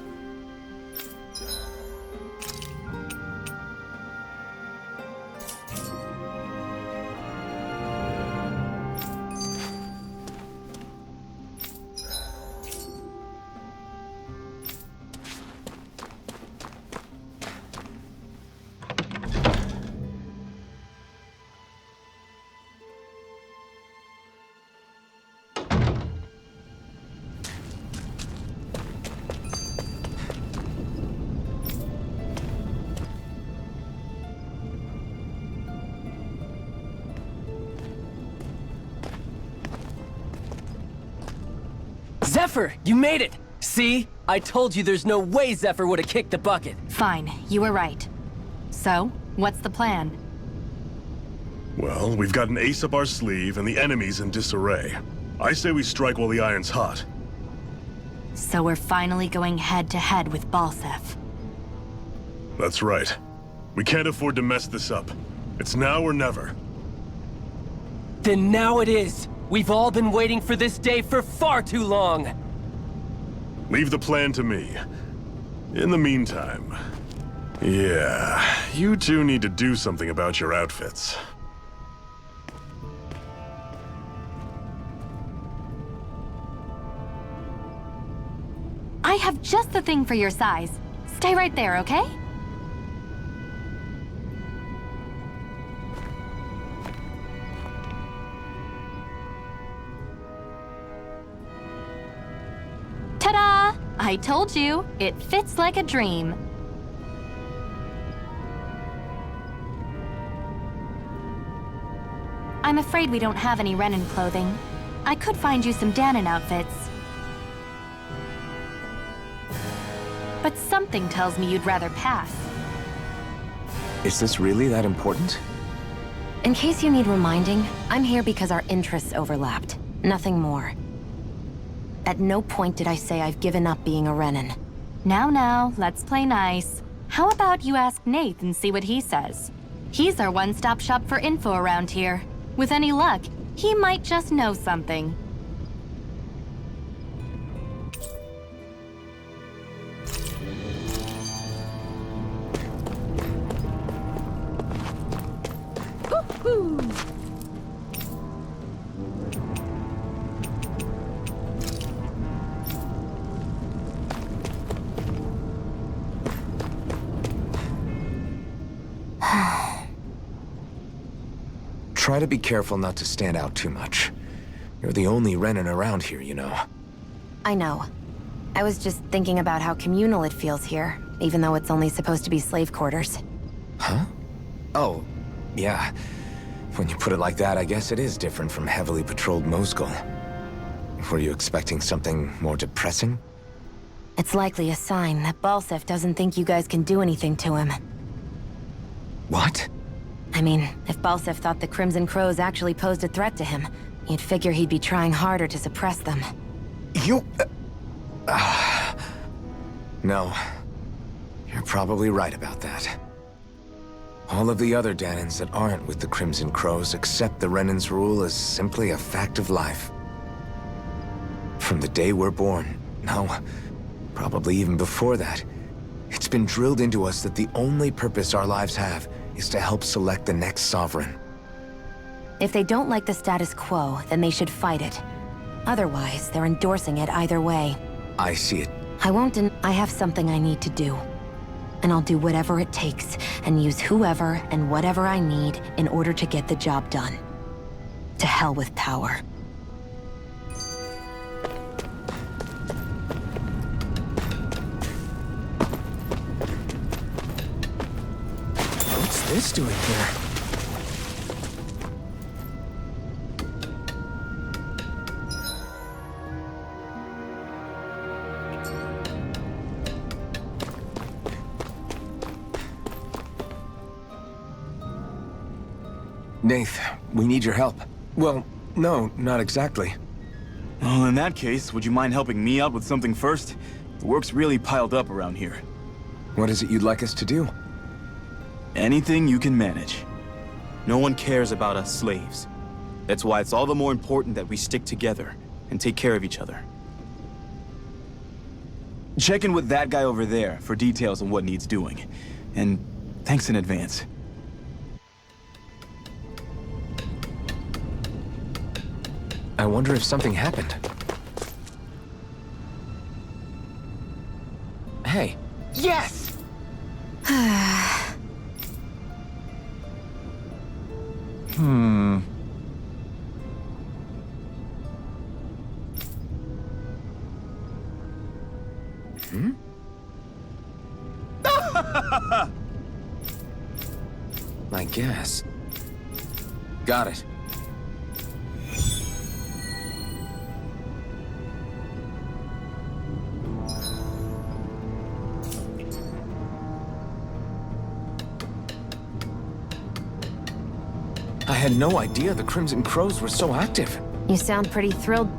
Zephyr, you made it! See? I told you there's no way Zephyr would have kicked the bucket. Fine, you were right. So, what's the plan? Well, we've got an ace up our sleeve and the enemy's in disarray. I say we strike while the iron's hot. So we're finally going head-to-head with Balseph. That's right. We can't afford to mess this up. It's now or never. Then now it is! We've all been waiting for this day for far too long! Leave the plan to me. In the meantime... Yeah, you two need to do something about your outfits. I have just the thing for your size. Stay right there, okay? Ta-da! I told you, it fits like a dream. I'm afraid we don't have any Renan clothing. I could find you some Danon outfits. But something tells me you'd rather pass. Is this really that important? In case you need reminding, I'm here because our interests overlapped. Nothing more. At no point did I say I've given up being a Renan. Now, let's play nice. How about you ask Nath and see what he says? He's our one-stop shop for info around here. With any luck, he might just know something. Try to be careful not to stand out too much. You're the only Renan around here, you know. I know. I was just thinking about how communal it feels here, even though it's only supposed to be slave quarters. Huh? Oh, yeah. When you put it like that, I guess it is different from heavily patrolled Mosgul. Were you expecting something more depressing? It's likely a sign that Balseph doesn't think you guys can do anything to him. What? I mean, if Balseph thought the Crimson Crows actually posed a threat to him, you'd figure he'd be trying harder to suppress them. You... No. You're probably right about that. All of the other Danons that aren't with the Crimson Crows accept the Renan's rule as simply a fact of life. From the day we're born, no, probably even before that, it's been drilled into us that the only purpose our lives have is to help select the next sovereign. If they don't like the status quo, then they should fight it. Otherwise, they're endorsing it either way. I see it. I have something I need to do. And I'll do whatever it takes, and use whoever and whatever I need in order to get the job done. To hell with power. What's this doing here? Nath, we need your help. Well, no, not exactly. Well, in that case, would you mind helping me out with something first? The work's really piled up around here. What is it you'd like us to do? Anything you can manage. No one cares about us slaves. That's why it's all the more important that we stick together and take care of each other. Check in with that guy over there for details on what needs doing. And thanks in advance. I wonder if something happened. Hey. Yes! I guess. Got it. I had no idea the Crimson Crows were so active. You sound pretty thrilled.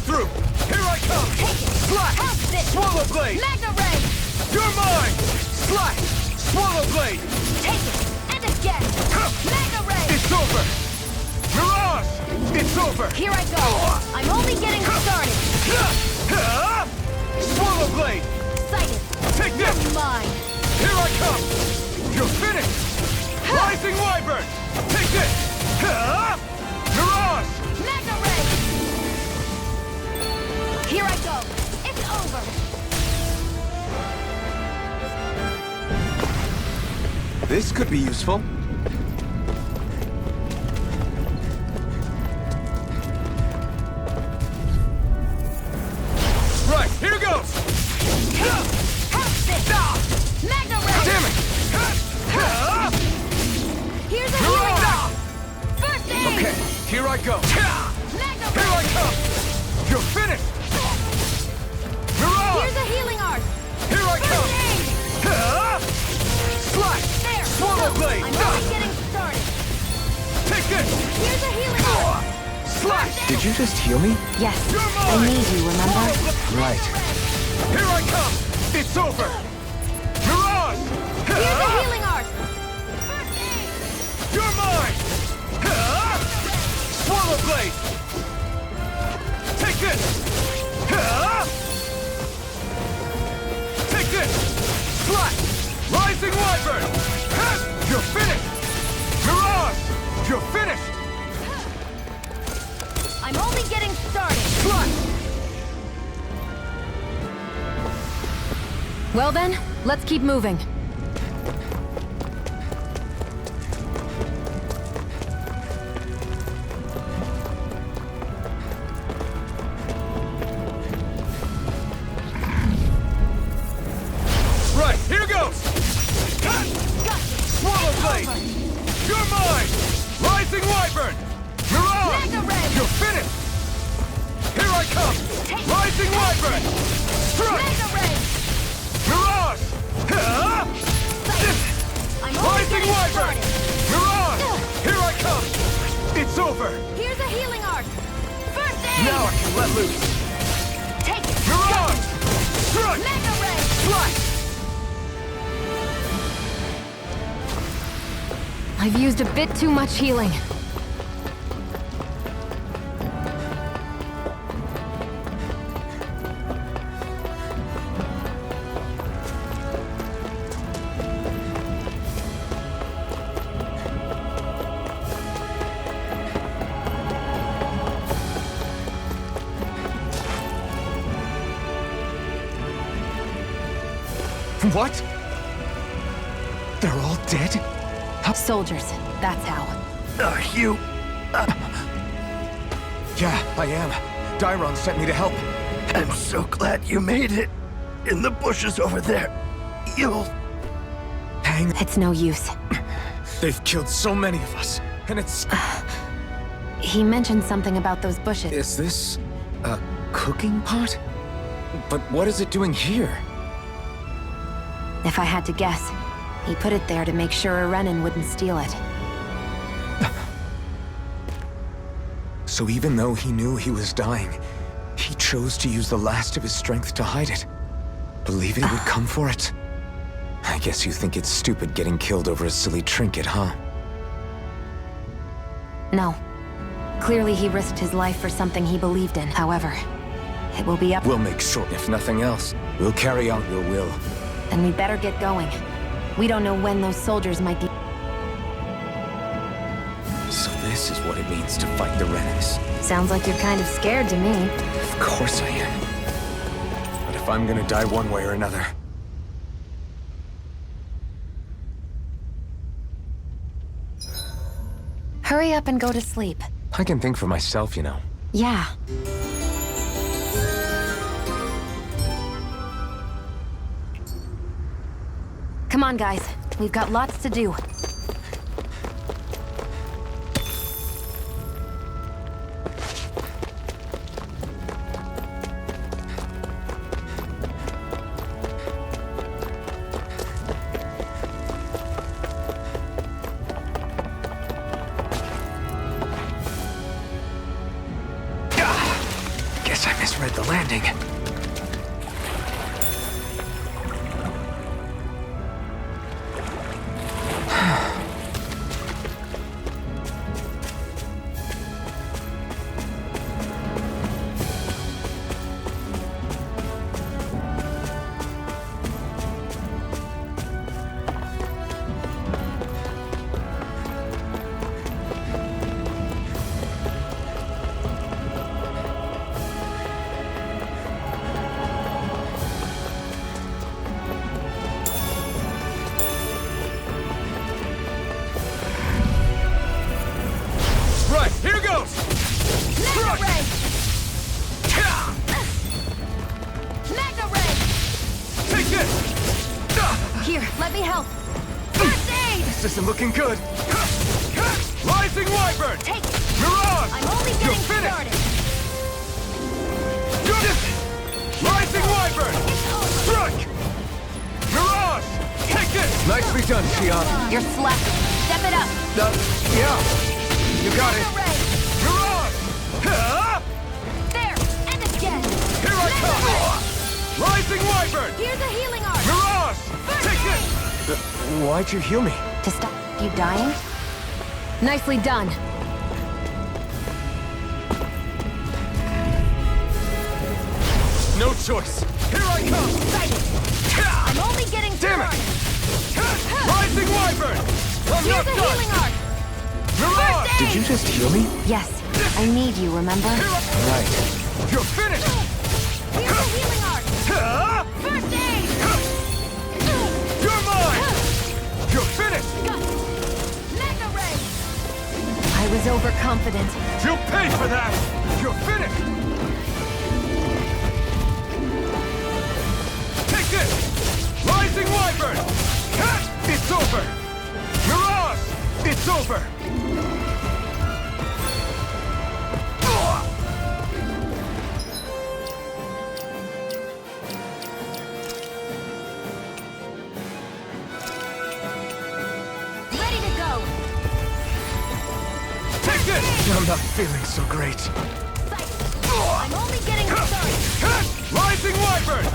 through! Here I come! Slash! Swallow Blade! Magna Ray! You're mine! Slash! Swallow Blade! Take it! And again! Magna Ray! It's over! Mirage! It's over! Here I go! I'm only getting started! Swallow Blade! Sighted! Take this! You're mine! Here I come! You're finished! Rising Wyvern! Take this! Mirage! Magna Ray! Here I go! It's over! This could be useful. Right, here goes! Magna Ray! Damn it! Here's a healing dart! First aid! Okay, here I go! Magna Here I Ray! come! You're finished! Mirage! Here's a healing art! Here I come! First aid! Slash! There! Swallow Blade! I'm only getting started! Take this! Here's a healing art! Slash! Did you just heal me? Yes, You're I mine! need you, remember? Right. Here I come! It's over! Mirage! Here's a healing art! First aid! You're mine! Swallow Blade! Take this! Take this! Slash! Rising Wyvern! You're finished! Mirage! You're finished! I'm only getting started! Slash! Well then, let's keep moving. Right, here goes! Swallow Blade! You're mine! Rising Wyvern! Mirage! Magna Ray! You're finished! Here I come! Rising Wyvern! Strike! Magna Ray! Mirage! I'm only Rising getting Wyvern! started! Mirage! Here I come! It's over! Here's a healing art! First aid! Now I can let loose! Take it! Mirage! Strike! Magna Ray! Slash! I've used a bit too much healing. What? They're all dead? Soldiers, that's how. Are you... Yeah, I am. Dairon sent me to help. I'm so glad you made it. In the bushes over there. You'll... Hang... It's no use. They've killed so many of us, and it's... He mentioned something about those bushes. Is this... a cooking pot? But what is it doing here? If I had to guess, he put it there to make sure a Renan wouldn't steal it. So even though he knew he was dying, he chose to use the last of his strength to hide it, believing it would come for it. I guess you think it's stupid getting killed over a silly trinket, huh? No. Clearly he risked his life for something he believed in. However, it will be up... We'll make sure, if nothing else. We'll carry out your will. Then we better get going. We don't know when those soldiers might be... So this is what it means to fight the Renans. Sounds like you're kind of scared to me. Of course I am. But if I'm gonna die one way or another... Hurry up and go to sleep. I can think for myself, you know. Yeah. Come on, guys. We've got lots to do. Guess I misread the landing. Right, here goes! Magna Ray! Magna Ray! Take this! Here, let me help. First aid! This isn't looking good. Rising Wyvern! Take it! Mirage! I'm only You're getting finished! started. Rising Wyvern! Strike! Mirage! Take this! Nicely done, Xion. You're slacking. Step it up. Yeah. You got it. Magna Ray! Mirage! Huh? There! And again! Here I Magna come! Ray! Rising Wyvern! Here's a healing art! Mirage! First Take aid! this! Why'd you heal me? To stop you dying? Nicely done. No choice! Here I come! Excited! I'm only getting Damn it! started! Rising Wyvern! I'm Here's not a done! healing art! Mirage! First aid! Did you just heal me? Yes, I need you, remember? Right. You're finished! Here's a healing art! Huh? First aid! You're mine! You're finished! Magna Ray! I was overconfident. You'll pay for that! You're finished! Take this! Rising Wyvern! It's over! Mirage! It's over! Ready to go! Take this! I'm not feeling so great. I'm only getting started! Rising Wyvern!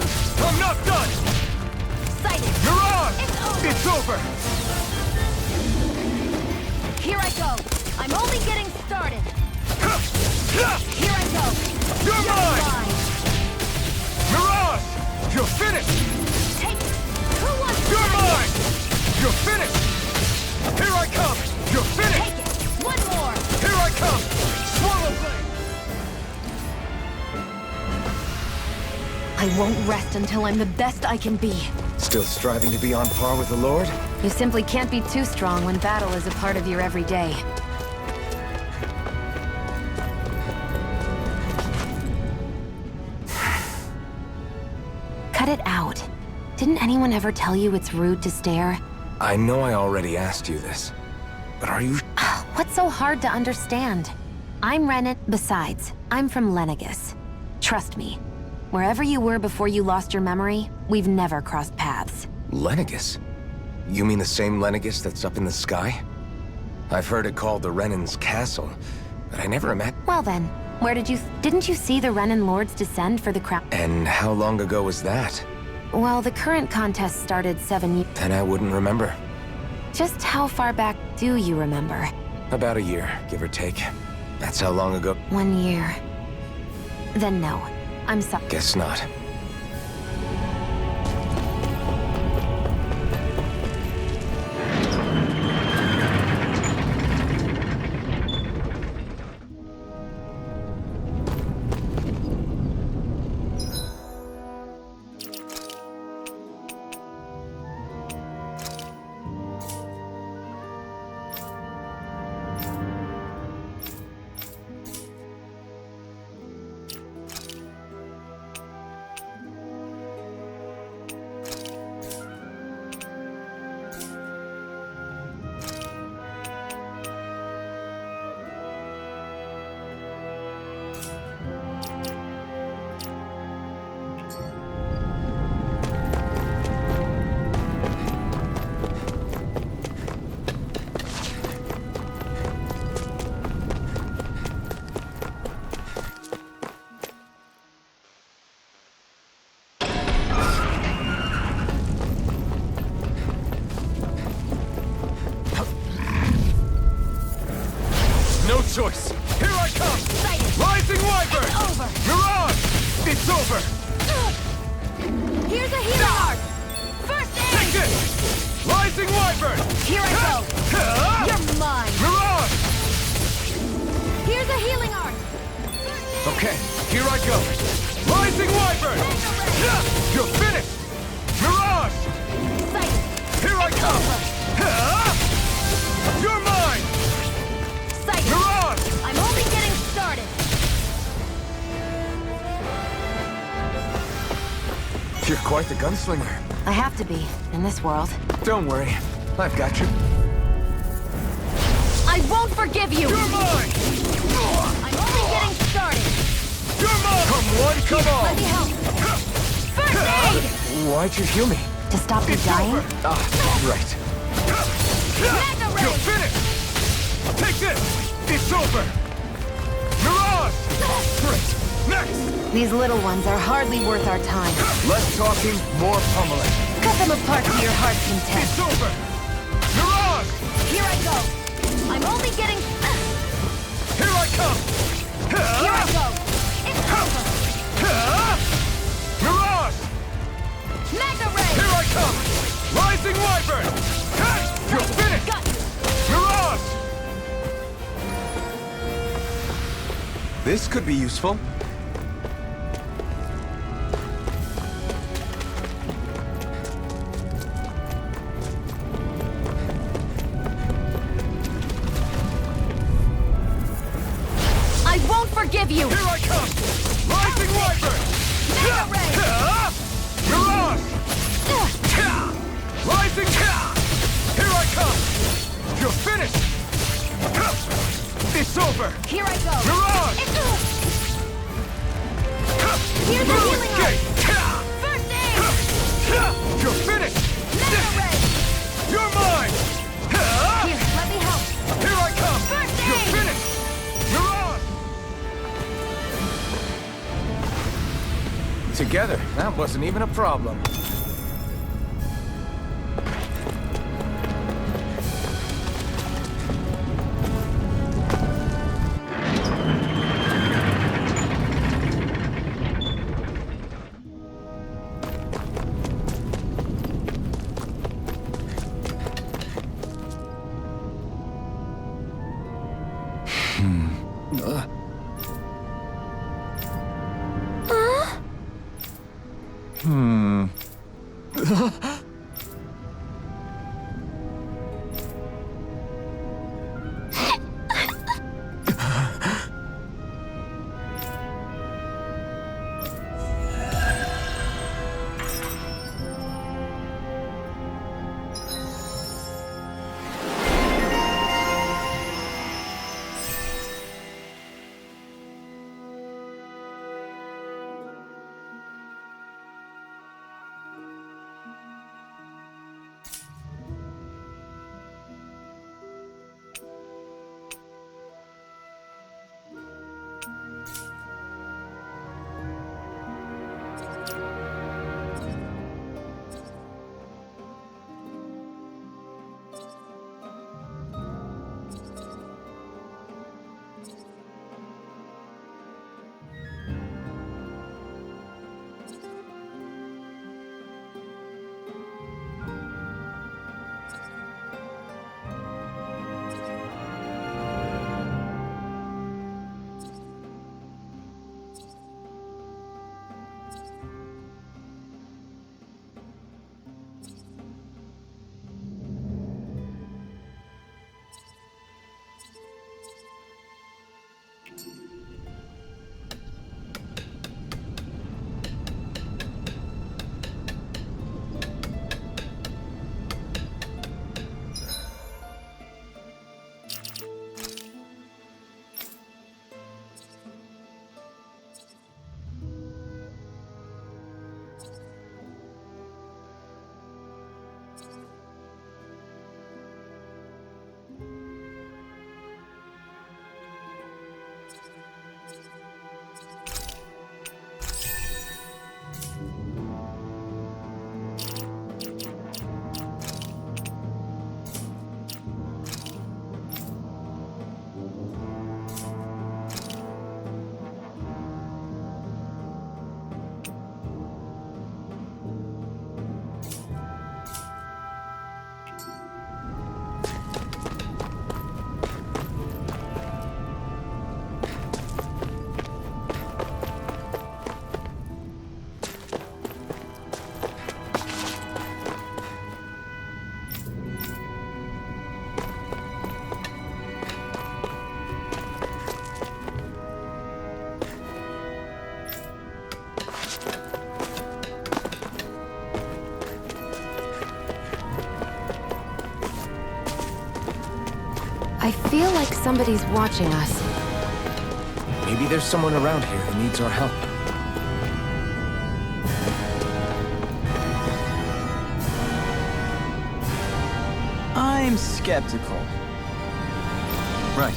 I'm not done! Excited! Mirage! It's over! It's over! Here I go! I'm only getting started! Here I go! You're mine! Mirage! You're finished! Take it! Who wants You're that? mine! You're finished! Here I come! You're finished! Take it! One more! Here I come! Swallow blade! I won't rest until I'm the best I can be. Still striving to be on par with the Lord? You simply can't be too strong when battle is a part of your everyday. Cut it out. Didn't anyone ever tell you it's rude to stare? I know I already asked you this, but are you... What's so hard to understand? I'm Renan. Besides, I'm from Lenegis. Trust me, wherever you were before you lost your memory, we've never crossed paths. Lenegis? You mean the same Lenegis that's up in the sky? I've heard it called the Renan's Castle, but I never imagined... Well then, didn't you see the Renan Lords descend for the crown? And how long ago was that? Well, the current contest started 7 years... Then I wouldn't remember. Just how far back do you remember? About a year, give or take. That's how long ago... 1 year. Then no. I'm sorry. Guess not. over! Here's a healing arc! First aid! Take this! Rising Wyvern! Here I go! You're mine! Mirage! Here's a healing arc! Okay, here I go! Rising Wyvern! You're finished! Mirage! Here I come! You're mine! Mirage! I'm only getting started! You're quite the gunslinger. I have to be, in this world. Don't worry. I've got you. I won't forgive you! You're mine! I'm only getting started! You're mine! Come one, come all! Let me help! First aid! Why'd you heal me? To stop you dying? Ah, right. Mega Ray! You're finished! Take this! It's over! Mirage! Great! Next! These little ones are hardly worth our time. Less talking, more pummeling. Cut them apart to your heart's content. It's over! Mirage! Here I go! I'm only getting... Here I come! Here I go! It's over! Mirage! Mega Ray! Here I come! Rising Wyvern! You're finished! Got you! Mirage! This could be useful. I won't forgive you! Here I come! Rising Wyvern! Mega Ray! Mirage! Rising! Here I come! You're finished! It's over! Here I go! Mirage! Here's a healing Okay. arc! First aid! You're finished! Mega Ray! You're mine! Here, let me help! Here I come! First You're aid! finished! Mirage! Together, that wasn't even a problem. I feel like somebody's watching us. Maybe there's someone around here who needs our help. I'm skeptical. Right.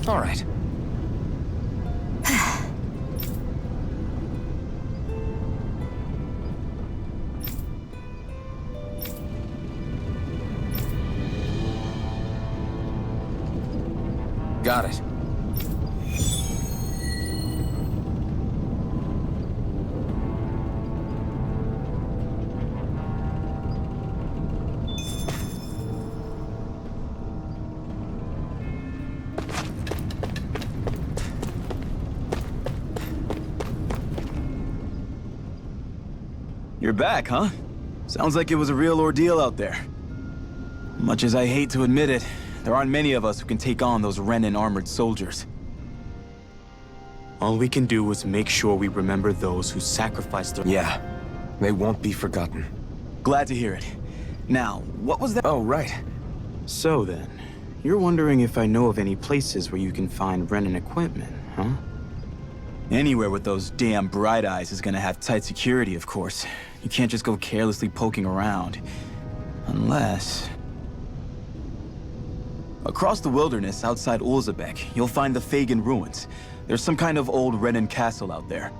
All right. Got it. You're back, huh? Sounds like it was a real ordeal out there. Much as I hate to admit it, there aren't many of us who can take on those Renan armored soldiers. All we can do is make sure we remember those who sacrificed their... Yeah, they won't be forgotten. Glad to hear it. Now, what was that? Oh, right. So then, you're wondering if I know of any places where you can find Renan equipment, huh? Anywhere with those damn bright eyes is gonna have tight security, of course. You can't just go carelessly poking around. Unless... Across the wilderness outside Ulzebek, you'll find the Fagin ruins. There's some kind of old Renan castle out there.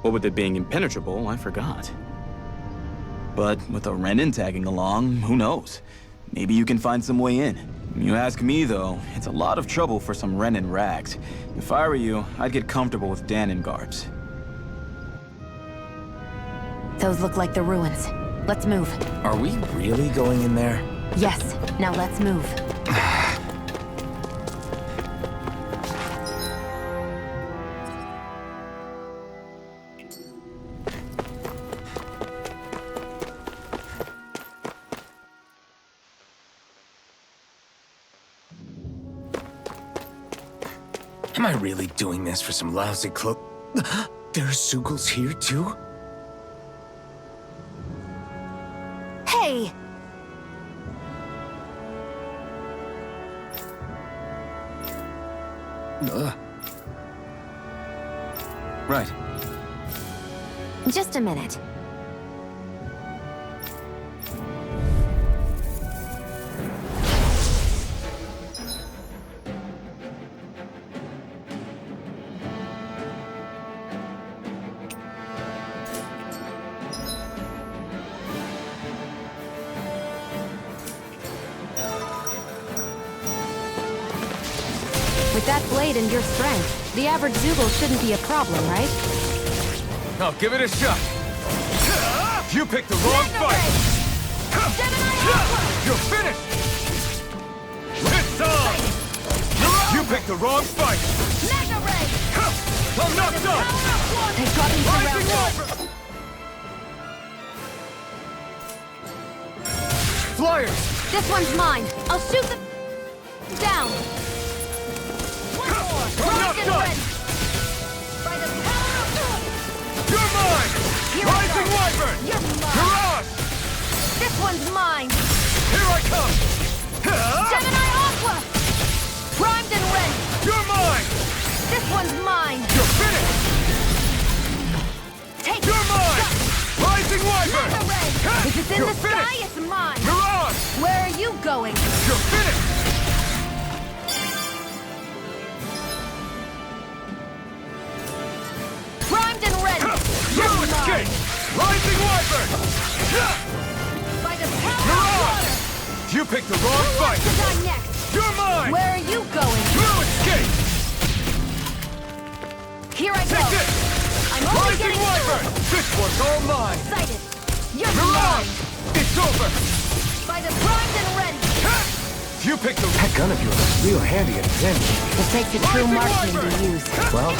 What with it being impenetrable, I forgot. But with a Renan tagging along, who knows? Maybe you can find some way in. You ask me, though, it's a lot of trouble for some Renan rags. If I were you, I'd get comfortable with Danon guards. Those look like the ruins. Let's move. Are we really going in there? Yes. Now let's move. Am I really doing this for some lousy cloak? There are Zeugles here, too? Hey! Right. Just a minute. With that blade and your strength, the average Zeugle shouldn't be a problem, right? I'll give it a shot. You picked the wrong fight. You're finished. It's on. You picked the wrong fight. I'm not done. They've got me surrounded. Flyers. This one's mine. I'll shoot them down. I'm not done! By the power of... You're mine! Rising Wyvern! You're mine! Mirage! This one's mine! Here I come! Gemini Aqua! Primed and rent! You're mine! This one's mine! You're finished! Take You're mine! Rising Wyvern! If it's in You're the sky, finished! it's mine! Mirage! Where are you going? You're finished! Primed and ready! You escape! Rising Wyvern! By the power of water! You picked the wrong Who fight! wants to die next? You're mine! Where are you going? You escape! Here I go! Take this! I'm only Rising getting Wyvern! This one's all mine! excited! You're Mirage! mine! It's over! By the primed and ready! You picked the... That gun of yours is real handy at a pinch. It takes a true Rising marksman Wyvern! to use. Well,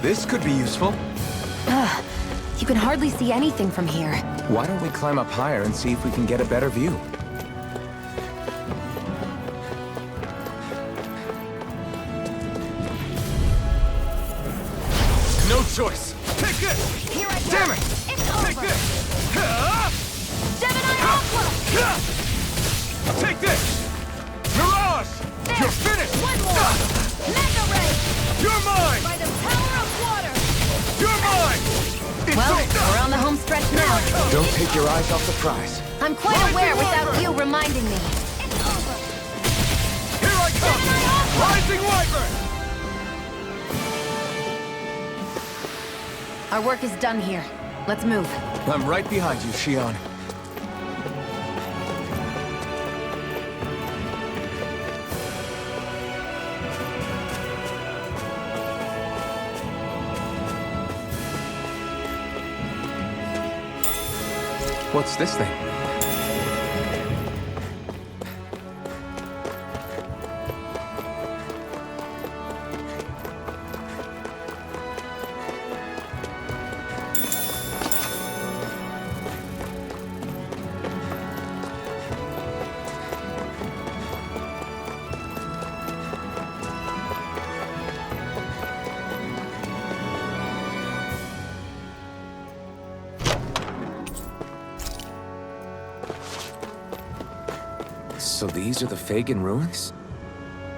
This could be useful. You can hardly see anything from here. Why don't we climb up higher and see if we can get a better view? No choice. Take this! Here I go. Damn it! It's Take over. this! Gemini Aqua! Take this! Mirage! There. You're finished! One more. Mega Ray! You're mine! By the power of water! You're mine! Well, we're on the home stretch now. Don't take your eyes off the prize. I'm quite aware without you reminding me. It's over. Here I come! Rising Wyvern! Our work is done here. Let's move. I'm right behind you, Shion. What's this thing? So these are the Fagin ruins?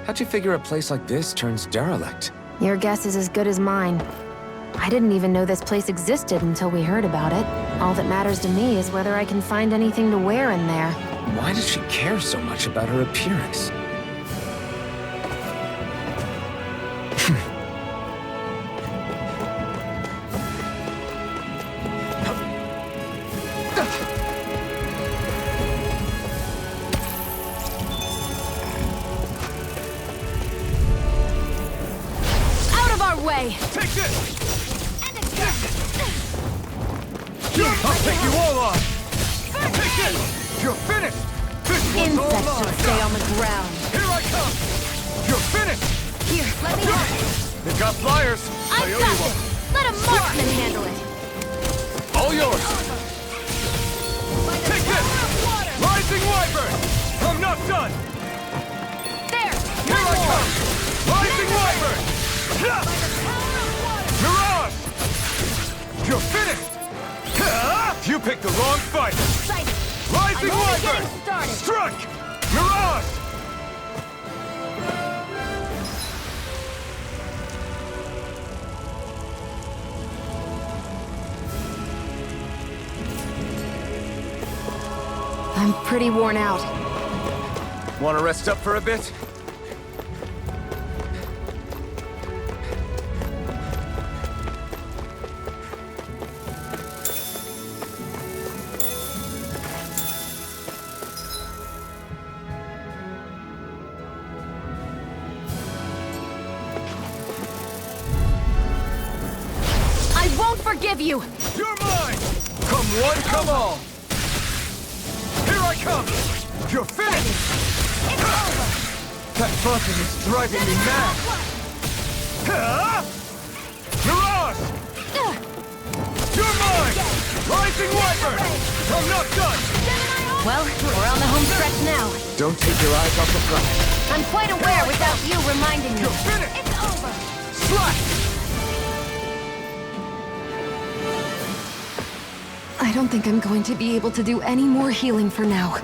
How'd you figure a place like this turns derelict? Your guess is as good as mine. I didn't even know this place existed until we heard about it. All that matters to me is whether I can find anything to wear in there. Why does she care so much about her appearance? Way. Take this! I'll take you all on! Take this! You're finished! This one's all Insects mine! should stay on the ground. Here I come! You're finished! Here, let me have it. They've got flyers! I owe got you this! one. Let a marksman handle it! All yours! Take this! Rising Wyvern! I'm not done! There! Here I come! Rising Wyvern! Mirage! You're finished! You picked the wrong fight! Rising Wyvern! Strike! Mirage! I'm pretty worn out. Want to rest up for a bit? Forgive you! You're mine! Come one, come all! Here I come! You're finished! It's over! That button is driving me mad! Mirage! You're mine! Rising Wyvern! I'm not done! Well, we're on the home stretch now. Don't take your eyes off the prize. I'm quite aware without you reminding me. You're finished! It's over! Slash! I don't think I'm going to be able to do any more healing for now.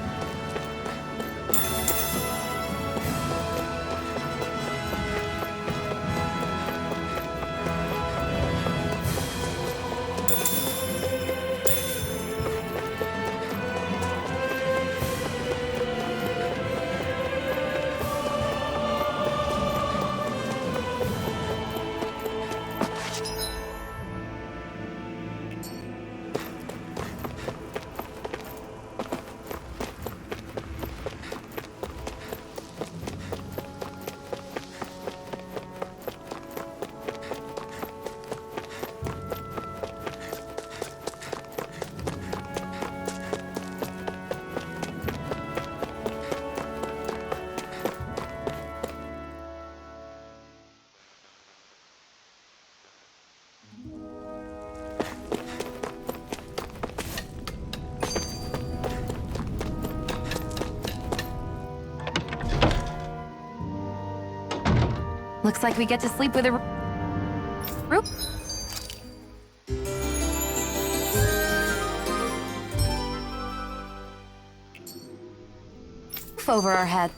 Looks like we get to sleep with a roof over our head.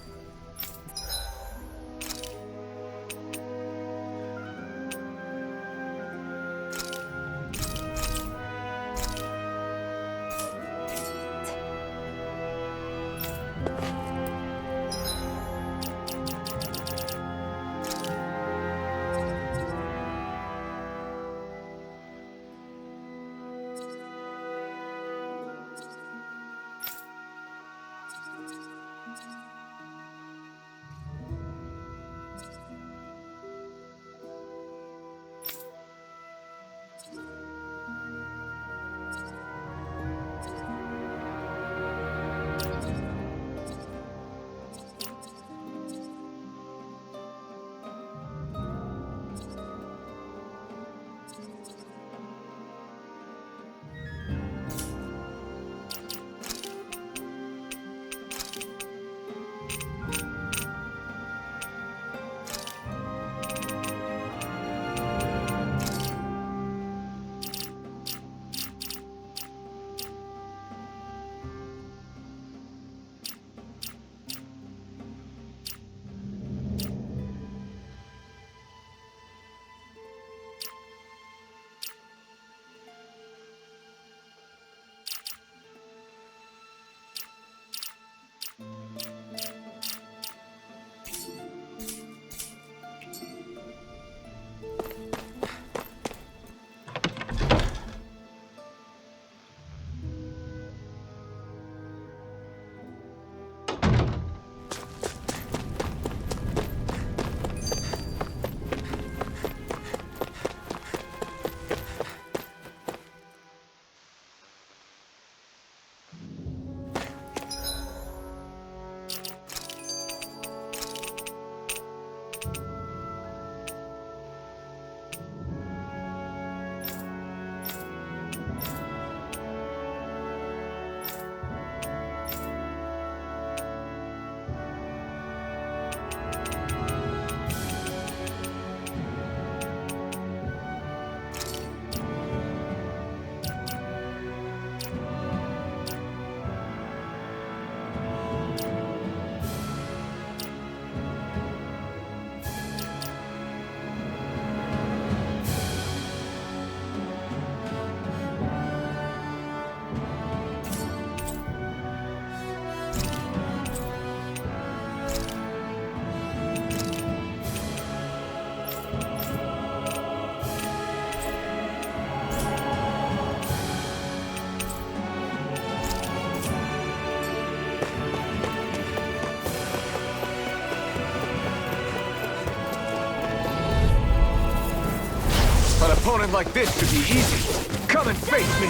An opponent like this should be easy. Come and face me.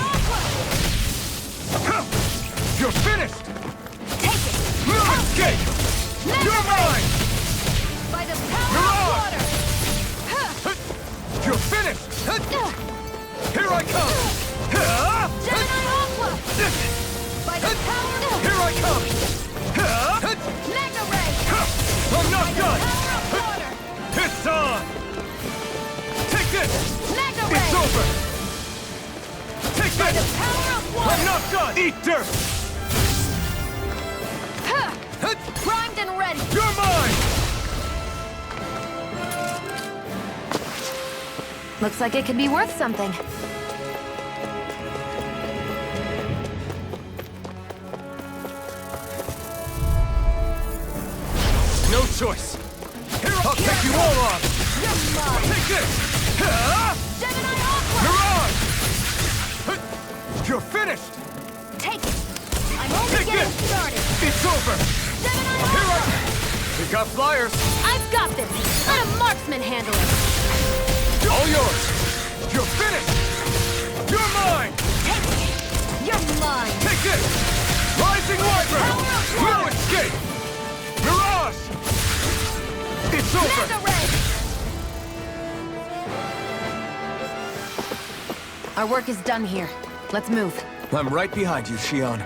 You're finished. Take it. No escape. You're mine. By the power of water. You're finished. Here I come. Gemini Aqua. By the power of Here I come. Mega Ray. I'm not By the done. power of water. It's on. Take this. Mega Ray. It's over. Take By this. the power of water. I'm not done. Eat dirt. Primed and ready. You're mine. Looks like it could be worth something. No choice. Here I'll take you all on. You're mine. Take this. Gemini Aqua. Mirage. You're finished. Take it. I'm only Take getting this. started. It's over. Gemini Here Aqua. we got flyers. I've got this. Let a marksman handle it. All yours. You're finished. You're mine. Take it. You're mine. Take this. Rising Wyvern. No escape. Mirage. It's over. Mega Ray. Our work is done here. Let's move. I'm right behind you, Xion.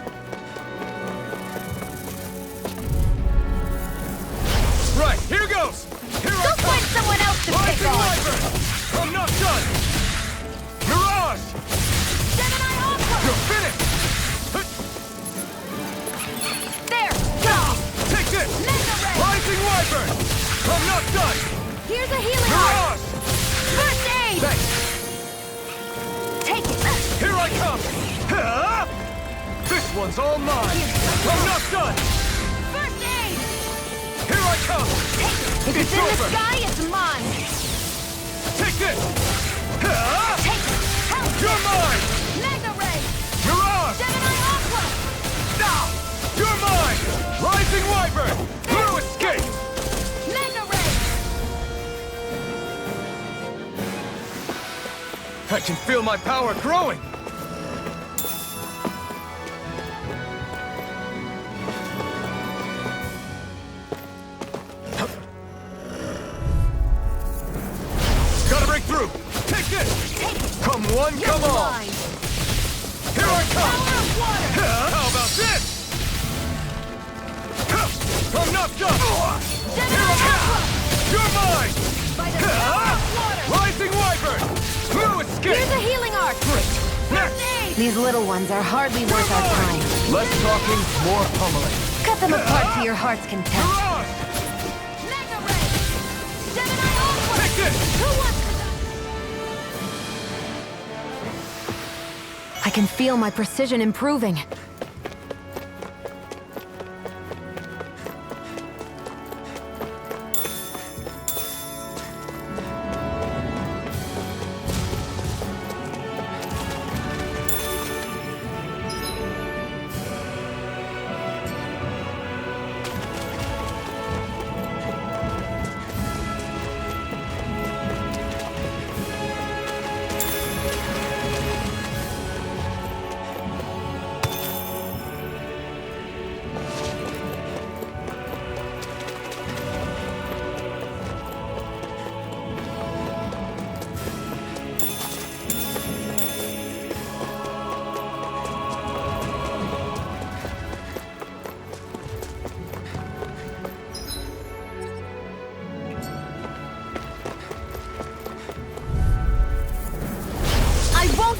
Right, here goes. Here I Go come. find someone else. Wyvern! I'm not done! Here's a healing Mirage! First aid! Thanks! Take it! Here I come! Ha! This one's all mine! I'm not done! First aid! Here I come! If it's in over! the sky, it's mine! Take this! Ha! Take it! Help! You're mine! Magna Ray! Mirage! Gemini Aqua! Now! You're mine! Rising Wyvern! Blue escape! Magna Ray! I can feel my power growing! Gotta break through! Take this! Take it! Come one, You're come all! mine! Here I come! Power of water! How about this? I'm not done! Gemini Aqua! You're mine! By the power of water! Rising Wyvern! Blue escape! Here's a healing arc! Next! These little ones are hardly worth our time. Less talking, more pummeling. Cut them apart to your heart's content. Mirage! Magna Ray! Gemini Aqua! Take this! Who wants to... I can feel my precision improving.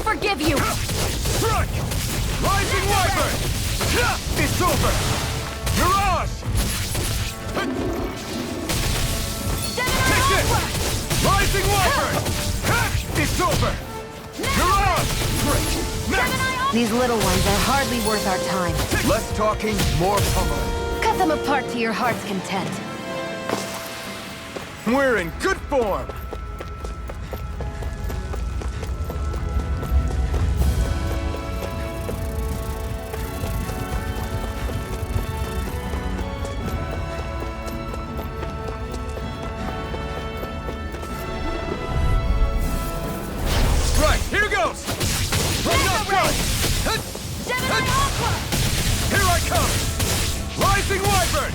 Forgive you! Strike! Rising Wyvern! It's over! Mirage! Take this! Rising Wyvern! It's over! Mirage! Next! These little ones are hardly worth our time. Less talking, more pummeling. Cut them apart to your heart's content. We're in good form! Here goes! I'm not done! Gemini Aqua! Here I come! Rising Wyvern!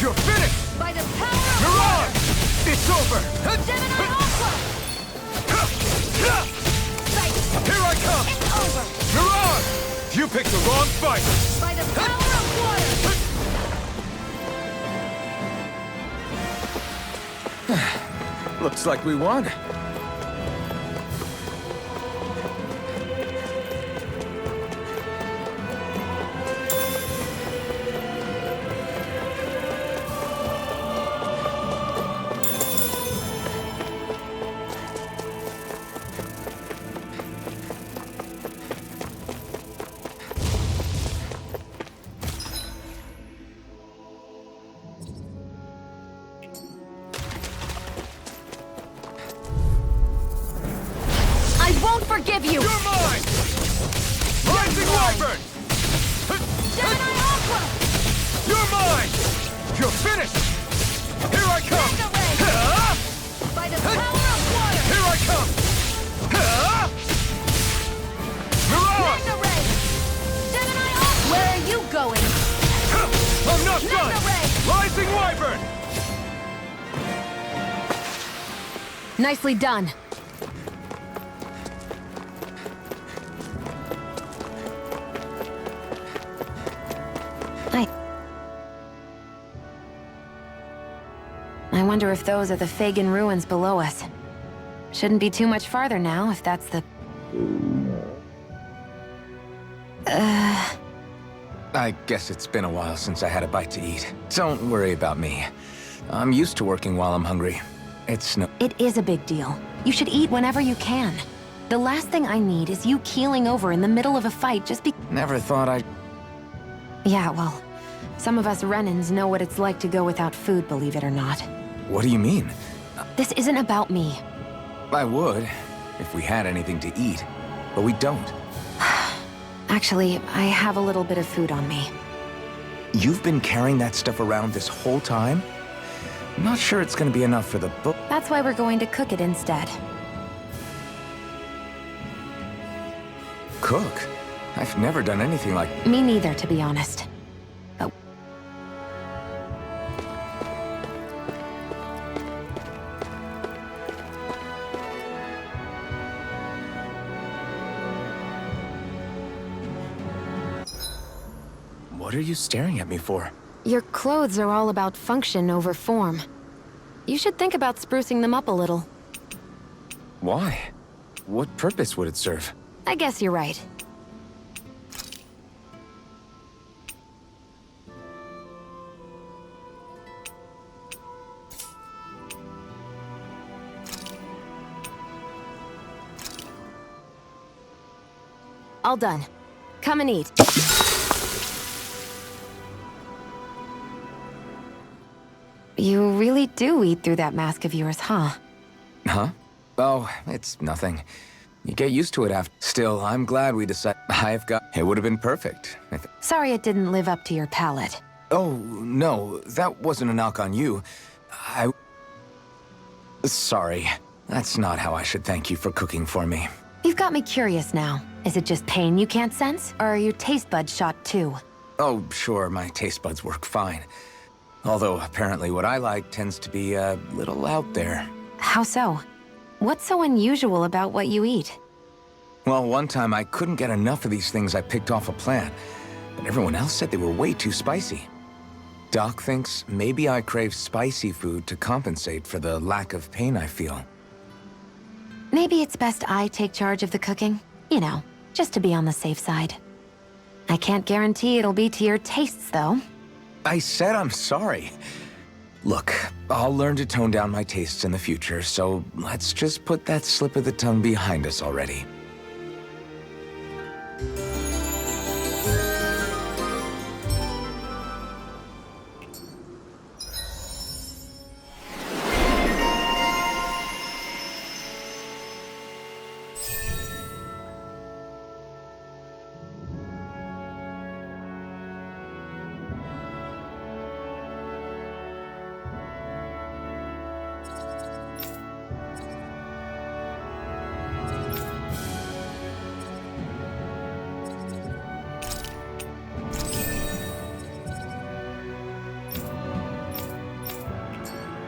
You're finished! By the power of Mirage! It's over! Gemini Aqua! Here I come! It's over! Mirage! You picked the wrong fight! By the power of water! Looks like we won. Forgive you! You're mine! Rising Wyvern! Gemini Aqua! You're mine! You're finished! Here I come! By the power of water! Here I come! Mirage! Magna Ray! Gemini Aqua! Where are you going? I'm not Magna done! Ray! Rising Wyvern! Nicely done. I wonder if those are the Fagin ruins below us. Shouldn't be too much farther now, if that's the... I I guess it's been a while since I had a bite to eat. Don't worry about me. I'm used to working while I'm hungry. It's no... It is a big deal. You should eat whenever you can. The last thing I need is you keeling over in the middle of a fight just be... Never thought I'd... Yeah, well, some of us Renans know what it's like to go without food, believe it or not. What do you mean? This isn't about me. I would, if we had anything to eat. But we don't. Actually, I have a little bit of food on me. You've been carrying that stuff around this whole time? I'm not sure it's gonna be enough for the book. That's why we're going to cook it instead. Cook? I've never done anything like... Me neither, to be honest. But... What are you staring at me for? Your clothes are all about function over form. You should think about sprucing them up a little. Why? What purpose would it serve? I guess you're right. All done. Come and eat. You really do eat through that mask of yours, huh? Huh? Oh, it's nothing. You get used to it after. Still, I'm glad we decided. I've got... It would have been perfect. Sorry it didn't live up to your palate. Oh, no. That wasn't a knock on you. Sorry. That's not how I should thank you for cooking for me. You've got me curious now. Is it just pain you can't sense? Or are your taste buds shot too? Oh, sure, my taste buds work fine. Although, apparently what I like tends to be a little out there. How so? What's so unusual about what you eat? Well, one time I couldn't get enough of these things I picked off a plant, but everyone else said they were way too spicy. Doc thinks maybe I crave spicy food to compensate for the lack of pain I feel. Maybe it's best I take charge of the cooking. You know, just to be on the safe side. I can't guarantee it'll be to your tastes, though. I said I'm sorry. Look, I'll learn to tone down my tastes in the future, so let's just put that slip of the tongue behind us already.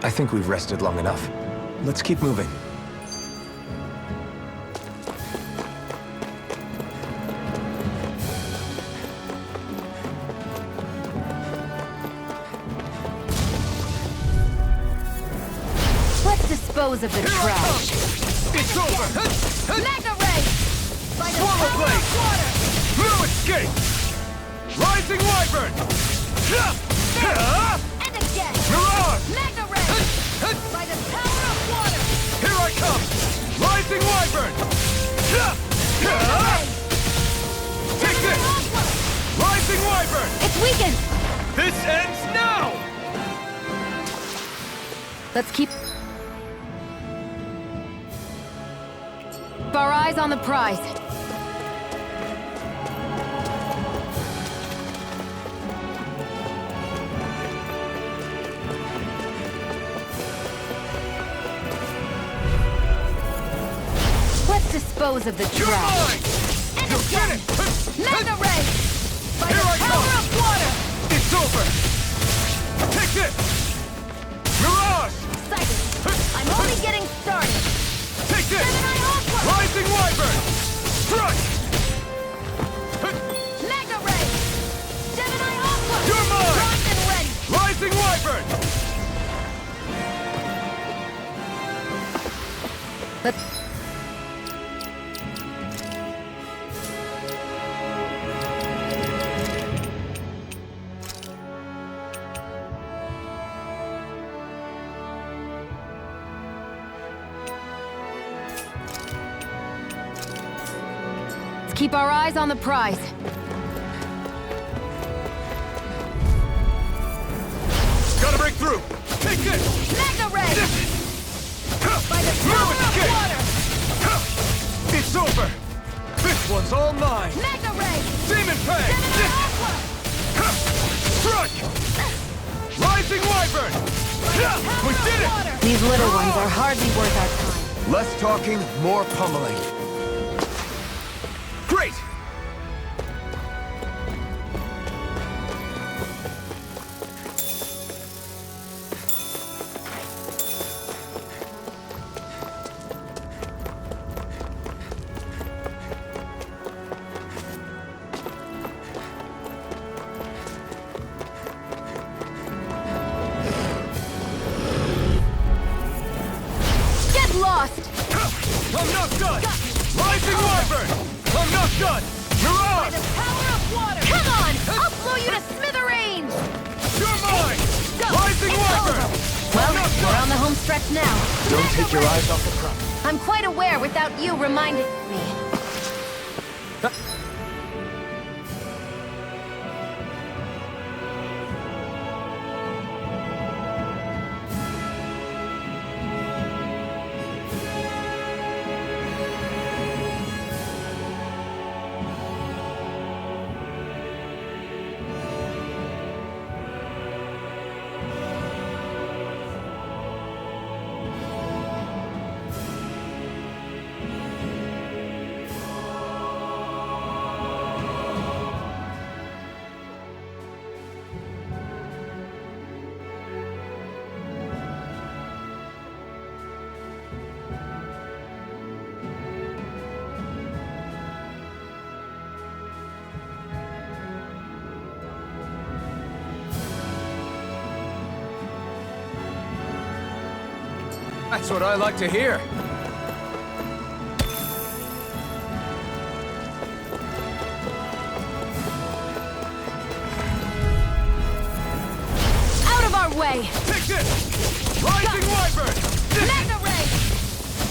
I think we've rested long enough. Let's keep moving. Let's dispose of the trash. It's over! Mega Ray! By the Swallow power blade! of water! No escape! Rising Wyvern! And again! Mirage! Mega Ray! By the power of water! Here I come! Rising Wyvern! Take this! Rising Wyvern! It's weakened! This ends now! Let's keep our eyes on the prize. Let's dispose of the trash. And again! Mega Ray! By Here the I power come! of water! It's over! Take this! Mirage! Excited! I'm only getting started! Take this! Gemini Ultra! Rising Wyvern! Strike! Mega Ray! Gemini Ultra! You're mine! Primed and ready! Rising Wyvern! Let's... keep our eyes on the prize. Gotta break through! Take this! Mega Ray! By the power of water! It's over! This one's all mine! Mega Ray! Demon Fang! Gemini Aqua! Strike! Rising Wyvern! We did it! These little ones are hardly worth our time. Less talking, more pummeling. Great! Lost! I'm not done! Rising Wyvern! I'm not done! Mirage! By the power of water! Come on! I'll blow you to smithereens! You're mine! Rising Wyvern! Well, we're on the home stretch now. Don't take your eyes off the prize. I'm quite aware without you reminding me. That's what I like to hear. Out of our way! Take this! Rising Wyvern! Mega Ray!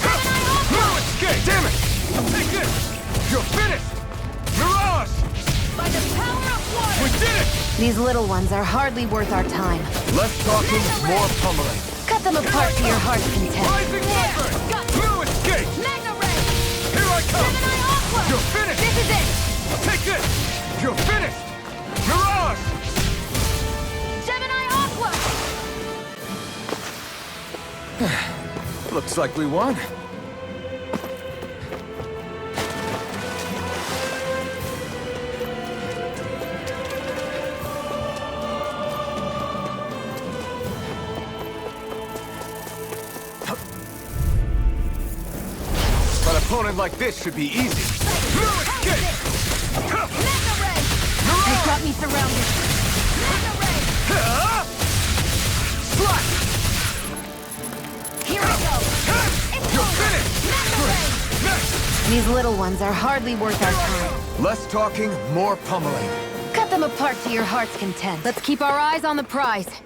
Gemini Aqua! No escape! Damn it! Take this! You're finished! Mirage! By the power of water! We did it! These little ones are hardly worth our time. Less talking, more pummeling. Cut them apart to your heart's content. Rising Wyvern! No escape! Mega Ray! Here I come! Gemini Aqua! You're finished! This is it! Take this! You're finished! Mirage! Gemini Aqua! Looks like we won. An opponent like this should be easy. No escape! Mega Ray! You've got me surrounded. Mega Ray! Slash! Here we go! It's You're over! finished! Mega Ray! Next! These little ones are hardly worth our time. Less talking, more pummeling. Cut them apart to your heart's content. Let's keep our eyes on the prize.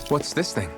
What's this thing?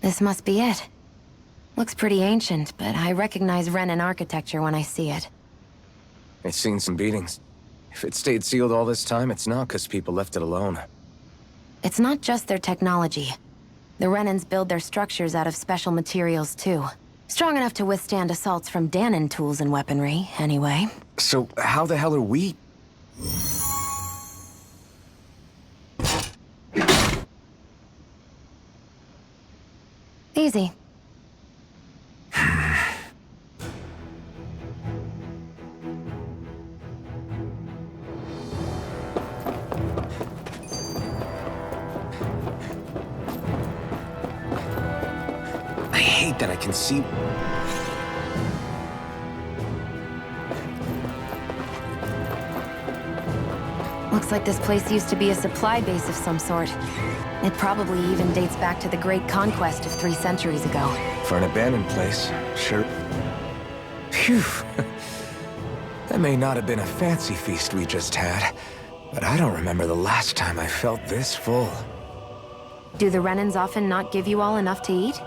This must be it. Looks pretty ancient, but I recognize Renan architecture when I see it. It's seen some beatings. If it stayed sealed all this time, it's not because people left it alone. It's not just their technology. The Renans build their structures out of special materials, too. Strong enough to withstand assaults from Dahnan tools and weaponry, anyway. So how the hell are we? Easy. I hate that I can see... Looks like this place used to be a supply base of some sort. It probably even dates back to the Great Conquest of 3 centuries ago. For an abandoned place, sure. Phew. That may not have been a fancy feast we just had, but I don't remember the last time I felt this full. Do the Renans often not give you all enough to eat?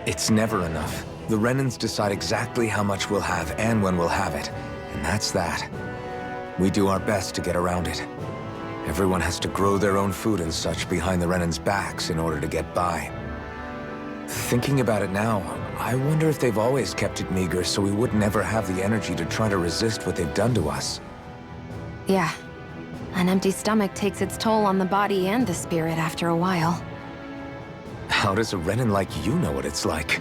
It's never enough. The Renans decide exactly how much we'll have and when we'll have it, and that's that. We do our best to get around it. Everyone has to grow their own food and such behind the Renans' backs in order to get by. Thinking about it now, I wonder if they've always kept it meager so we would never have the energy to try to resist what they've done to us. Yeah. An empty stomach takes its toll on the body and the spirit after a while. How does a Renan like you know what it's like?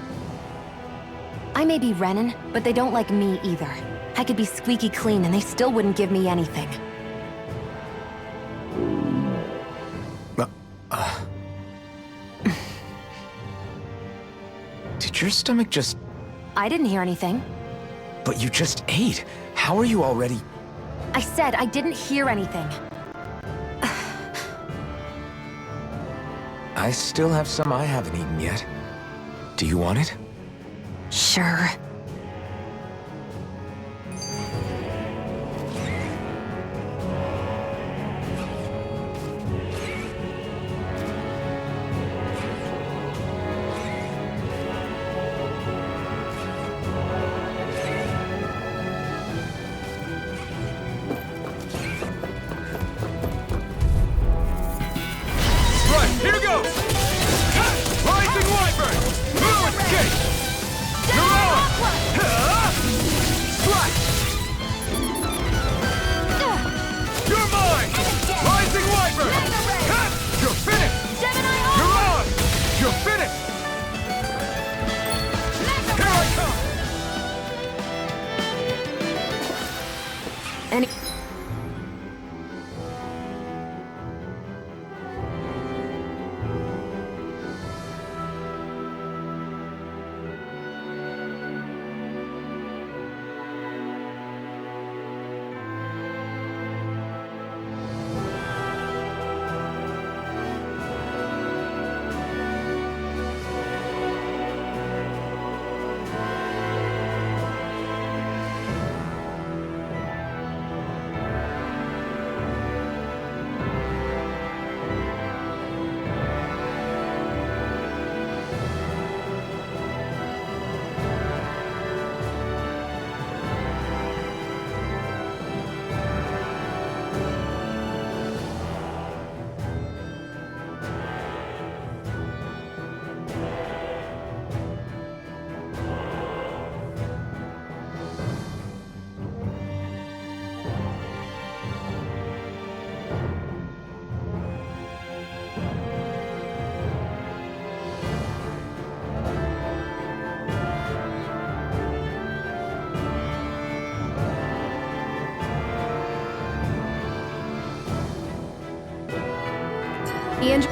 I may be Renan, but they don't like me either. I could be squeaky clean and they still wouldn't give me anything. Did your stomach just... I didn't hear anything. But you just ate. How are you already... I said I didn't hear anything. I still have some I haven't eaten yet. Do you want it? Sure. Here goes! Rising Wyvern! Through escape! You're on! Slash! You're mine! Rising Wyvern! You're finished! You're on! You're finished! Here I come! Any... Ian...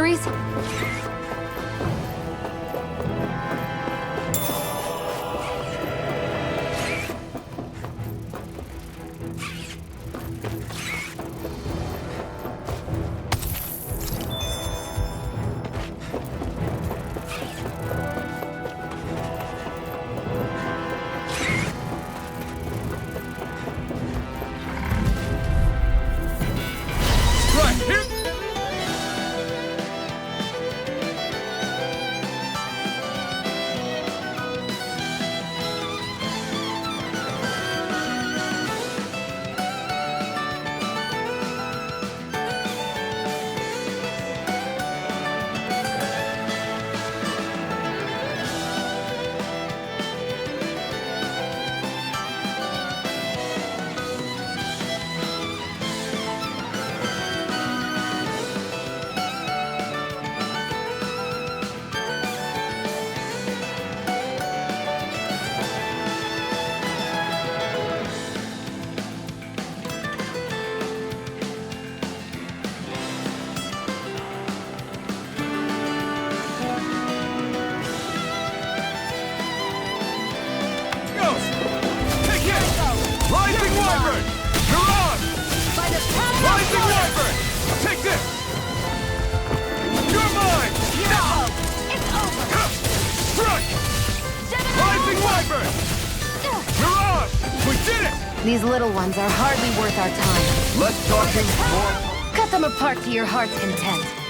batteries? These little ones are hardly worth our time. Less talking, more... Cut them apart to your heart's content.